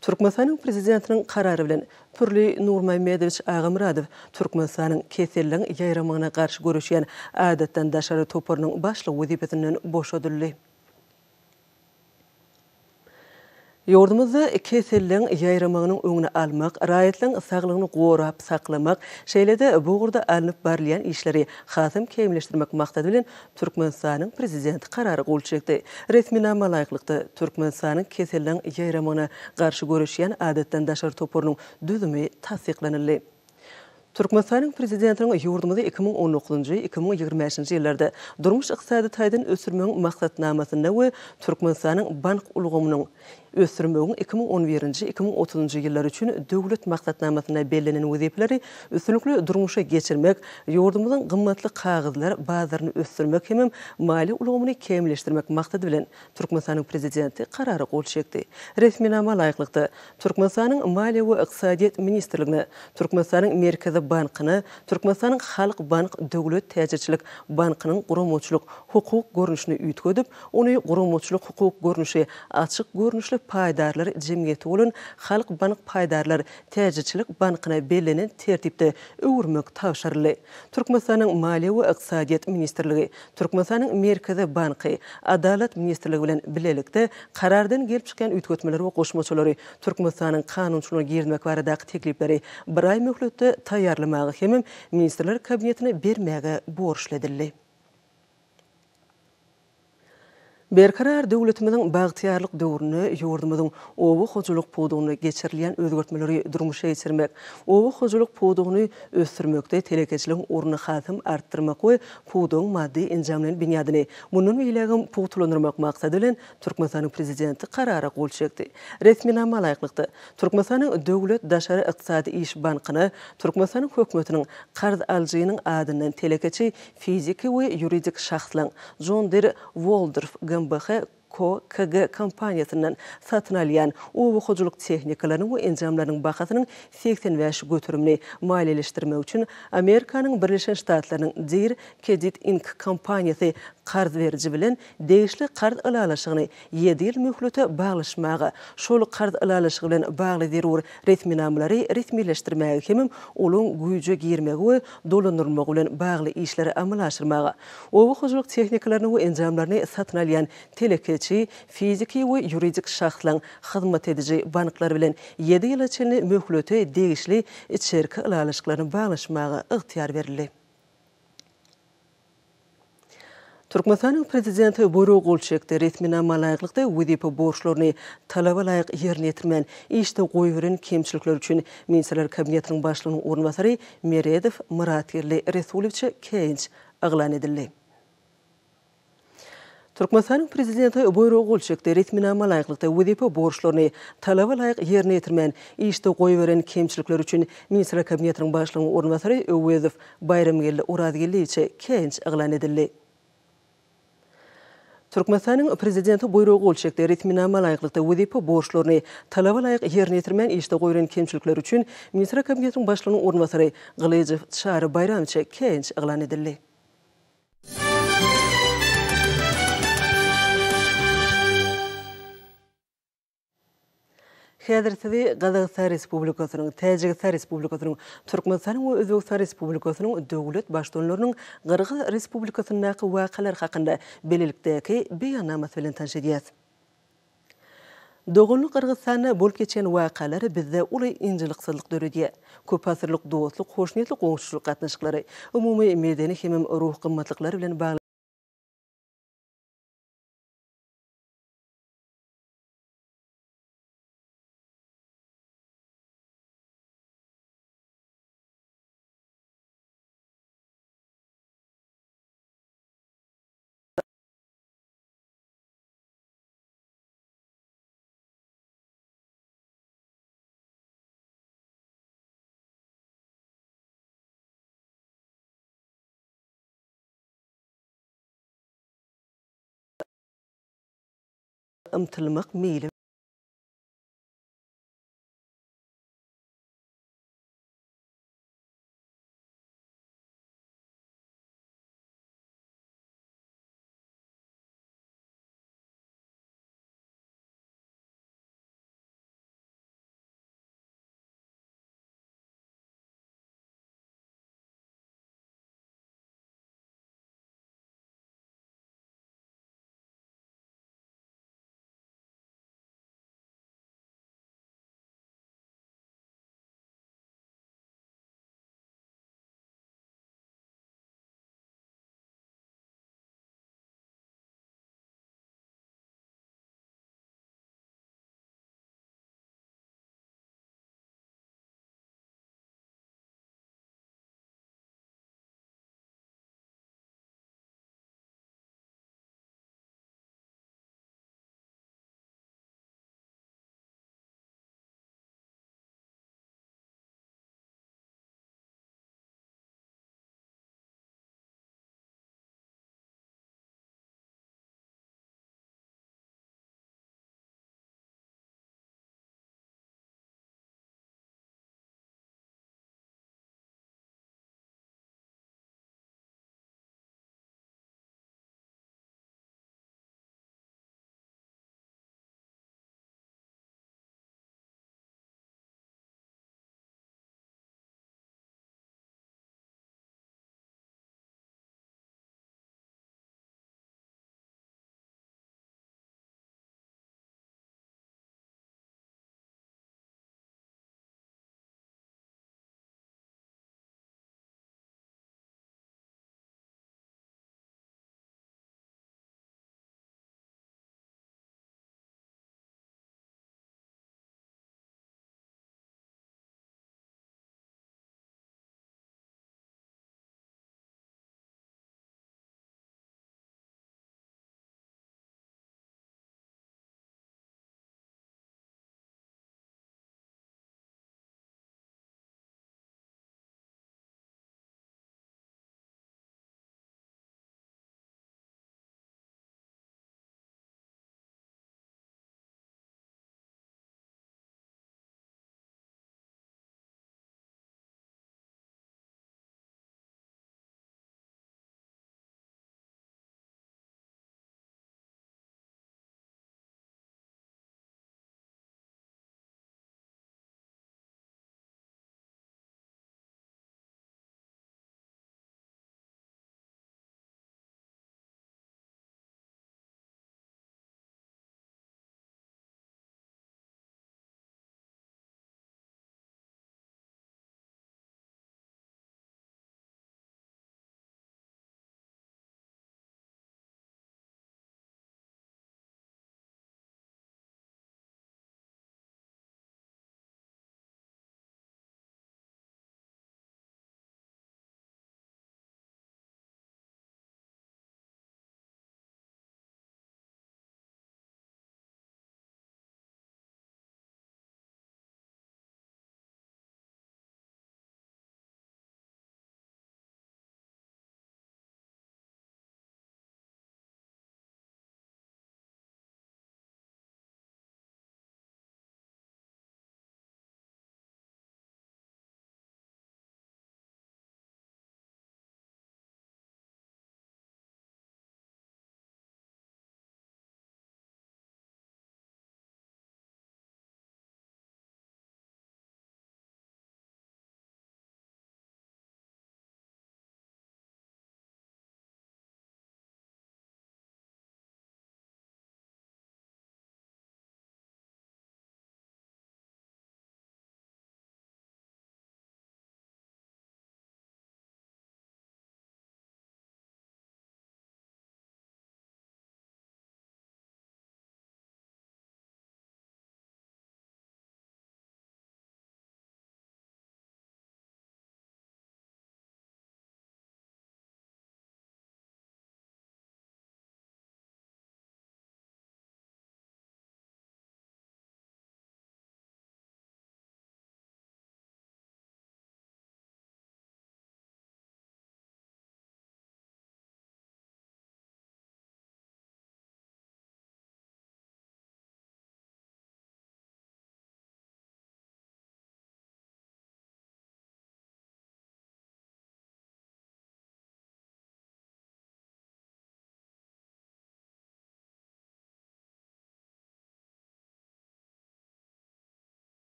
Türkmenistan'ın prezidentinin kararı bilen Pürli Nurmamedowich Agamradow Türkmenistan'ın keselliň ýaýramagyna garşy görüşýän adatdan daşary toparynyň başlygy wezipetinden boşadyldy. Ýurdumyzda keselliň ýaýramagynyň öňüne almak, raýatlyň saglygyny gorap saklamak, şeýlede bugurda alınıp barlayan işleri hasym kemleşdirmek maksady bilen Türkmenistanyň prezidenti karary gol çekdi. Resminama laýyklykda Türkmenistanyň keselliň ýaýramagyna garşy görüşýän adatdan daşary toparynyň düzümi tasdiklanyldy. Türkmenistanyň prezidentiniň ýurdumyzda 2019-2025-nji ýyllarda durmuş ykdysady taýdan ösürmegiň maksatnamasyna we Türkmenistanyň bank ulgamynyň ösürmegiň 2011-2030-njy ýyllar üçin döwlet maksatnamasyna bellenen wezipeleri üstünlikli durmuşa geçirmek, ýurdumyzyň gymmatly kagazylar bazaryny ösürmek hemem mali ulgamyny kemleşdirmek maksady bilen Türkmenistanyň prezidenti karary gol çekdi. Resminama laýyklykda Türkmenistanyň Maliýe we Ykdysadyýat ministrligine, Türkmenistanyň Merkezi bankyny, Türkmenistanyň Halk Bank döwlet täzirçilik bankynyň guramaçylyk hukuk görnüşini üýtgedip, ony guramaçylyk hukuk görnüşi açyk görnüşli paýdarlar jemgyýeti bolan Halk Bank paýdarlar täzirçilik bankyna bellenen tertipde öwürmek tawşarly. Türkmenistanyň Maliýe we Ykdysadyýat ministrligi, Türkmenistanyň Merkezi banky, Adalet ministrligi bilen bilelikde karardan gelip çykan üýtgetmeler we goşmaçylary Türkmenistanyň kanunçylygyna girmek baradaky teklipleri bir ay möhletde taýýarlamagy hemem ministrler kabinetine bermäge borçlydyldy. Berkarar döwletimiziň bagtyarlyk döwrüne ýurdumyzyň owu hojalyk pudugyny geçirilýän özgertmeleri durmuşa geçirmek, owu hojalyk pudugyny ösdürmekde telekeçiligiň ornuny hasym artdyrmak we pudugyň maddi enjamlaryny binýadyny munun beýlegim putulandyrmak maksady bilen Türkmenistanyň prezidenti karary gol çekdi. Resminama laýyklykda Türkmenistanyň döwlet daşary ykdysady iş bankyny Türkmenistanyň hökümetiniň qarz aljynyň adyndan telekeçi fiziki we ýuridik şahslaryň John Deere Waldorf KG kompaniýasynyň satyn alýan owu hojalyk tehnikalaryny we enjamlarynyň bahasynyň 85 götürümini maliýeleşdirmek üçin Amerikanyň Birleşen Ştatlarynyň Deere Credit Inc. kompaniýasy qarz beriji bilen degişli qarz alalaşygyny 7 ýyl möhlete baglaşmagy, şol qarz alalaşygy bilen bagly zerur resminamlary resmileşdirmäge hemem olaň güýje girmegi we dolandyrmagy bilen bagly işleri amal aşyrmagy, owu hojalyk tehnikalaryny we enjamlaryny satyn alýan telekeçi, fiziki we ýuridik şahslaryň hyzmat ediji banklar bilen 7 ýyl içinde möhlete degişli içerki alalaşyklaryny baglaşmagy ygtyar berildi. Türkmenistanyň prezidenti Boýra Golçekde resminama laýyklykda wezipe borçlaryny talaba laýyk ýerine ýetirmän işde goýberen kemçilikler üçin ministrler kabinetiniň başlygynyň ornbasary Meredow Muratgerli Resulowça keýinç aglan edildi. Türkmenistan'ın prezidenti Boyro Gulçek'te ritminama layıklıkta vəzifə borçlarını talaba layık yerine yetirmen işte koyuveren kemçilikler üçün Ministrler Kabinetinin başlığının ornatörü Öwedov Bayramgelli Uradgelli içe kenç ıglan edildi. Türkmenistan'ın prezidenti Boyro Gulçek'te ritminama layıklıkta vəzifə borçlarını talaba layık yerine yetirmen işte koyuveren kemçilikler üçün Ministrler Kabinetinin başlığının ornatörü Gılaycıv Çağrı Bayram içe kenç ıglan edildi. Häzirde Qazaqstan Respublikasynyň, Täjikistan Respublikasynyň, Türkmenistan'ın we Özbegistan Respublikasynyň döwlet başdanlarynyň Qırgız Respublikasynyňky wakalar hakynda belelikdäki beýannamasy bilen tanış edýäs. Dogulny Qırgızstanda bolup geçen wakalary bizde ulay injilikçilik döredýär. Köp asyrlyk dostluk, hoşnýetlik goňşuluk gatnaşyklary, umumy medeni hem ruh gymmatlyklary bilen bagly ımtılmak meýli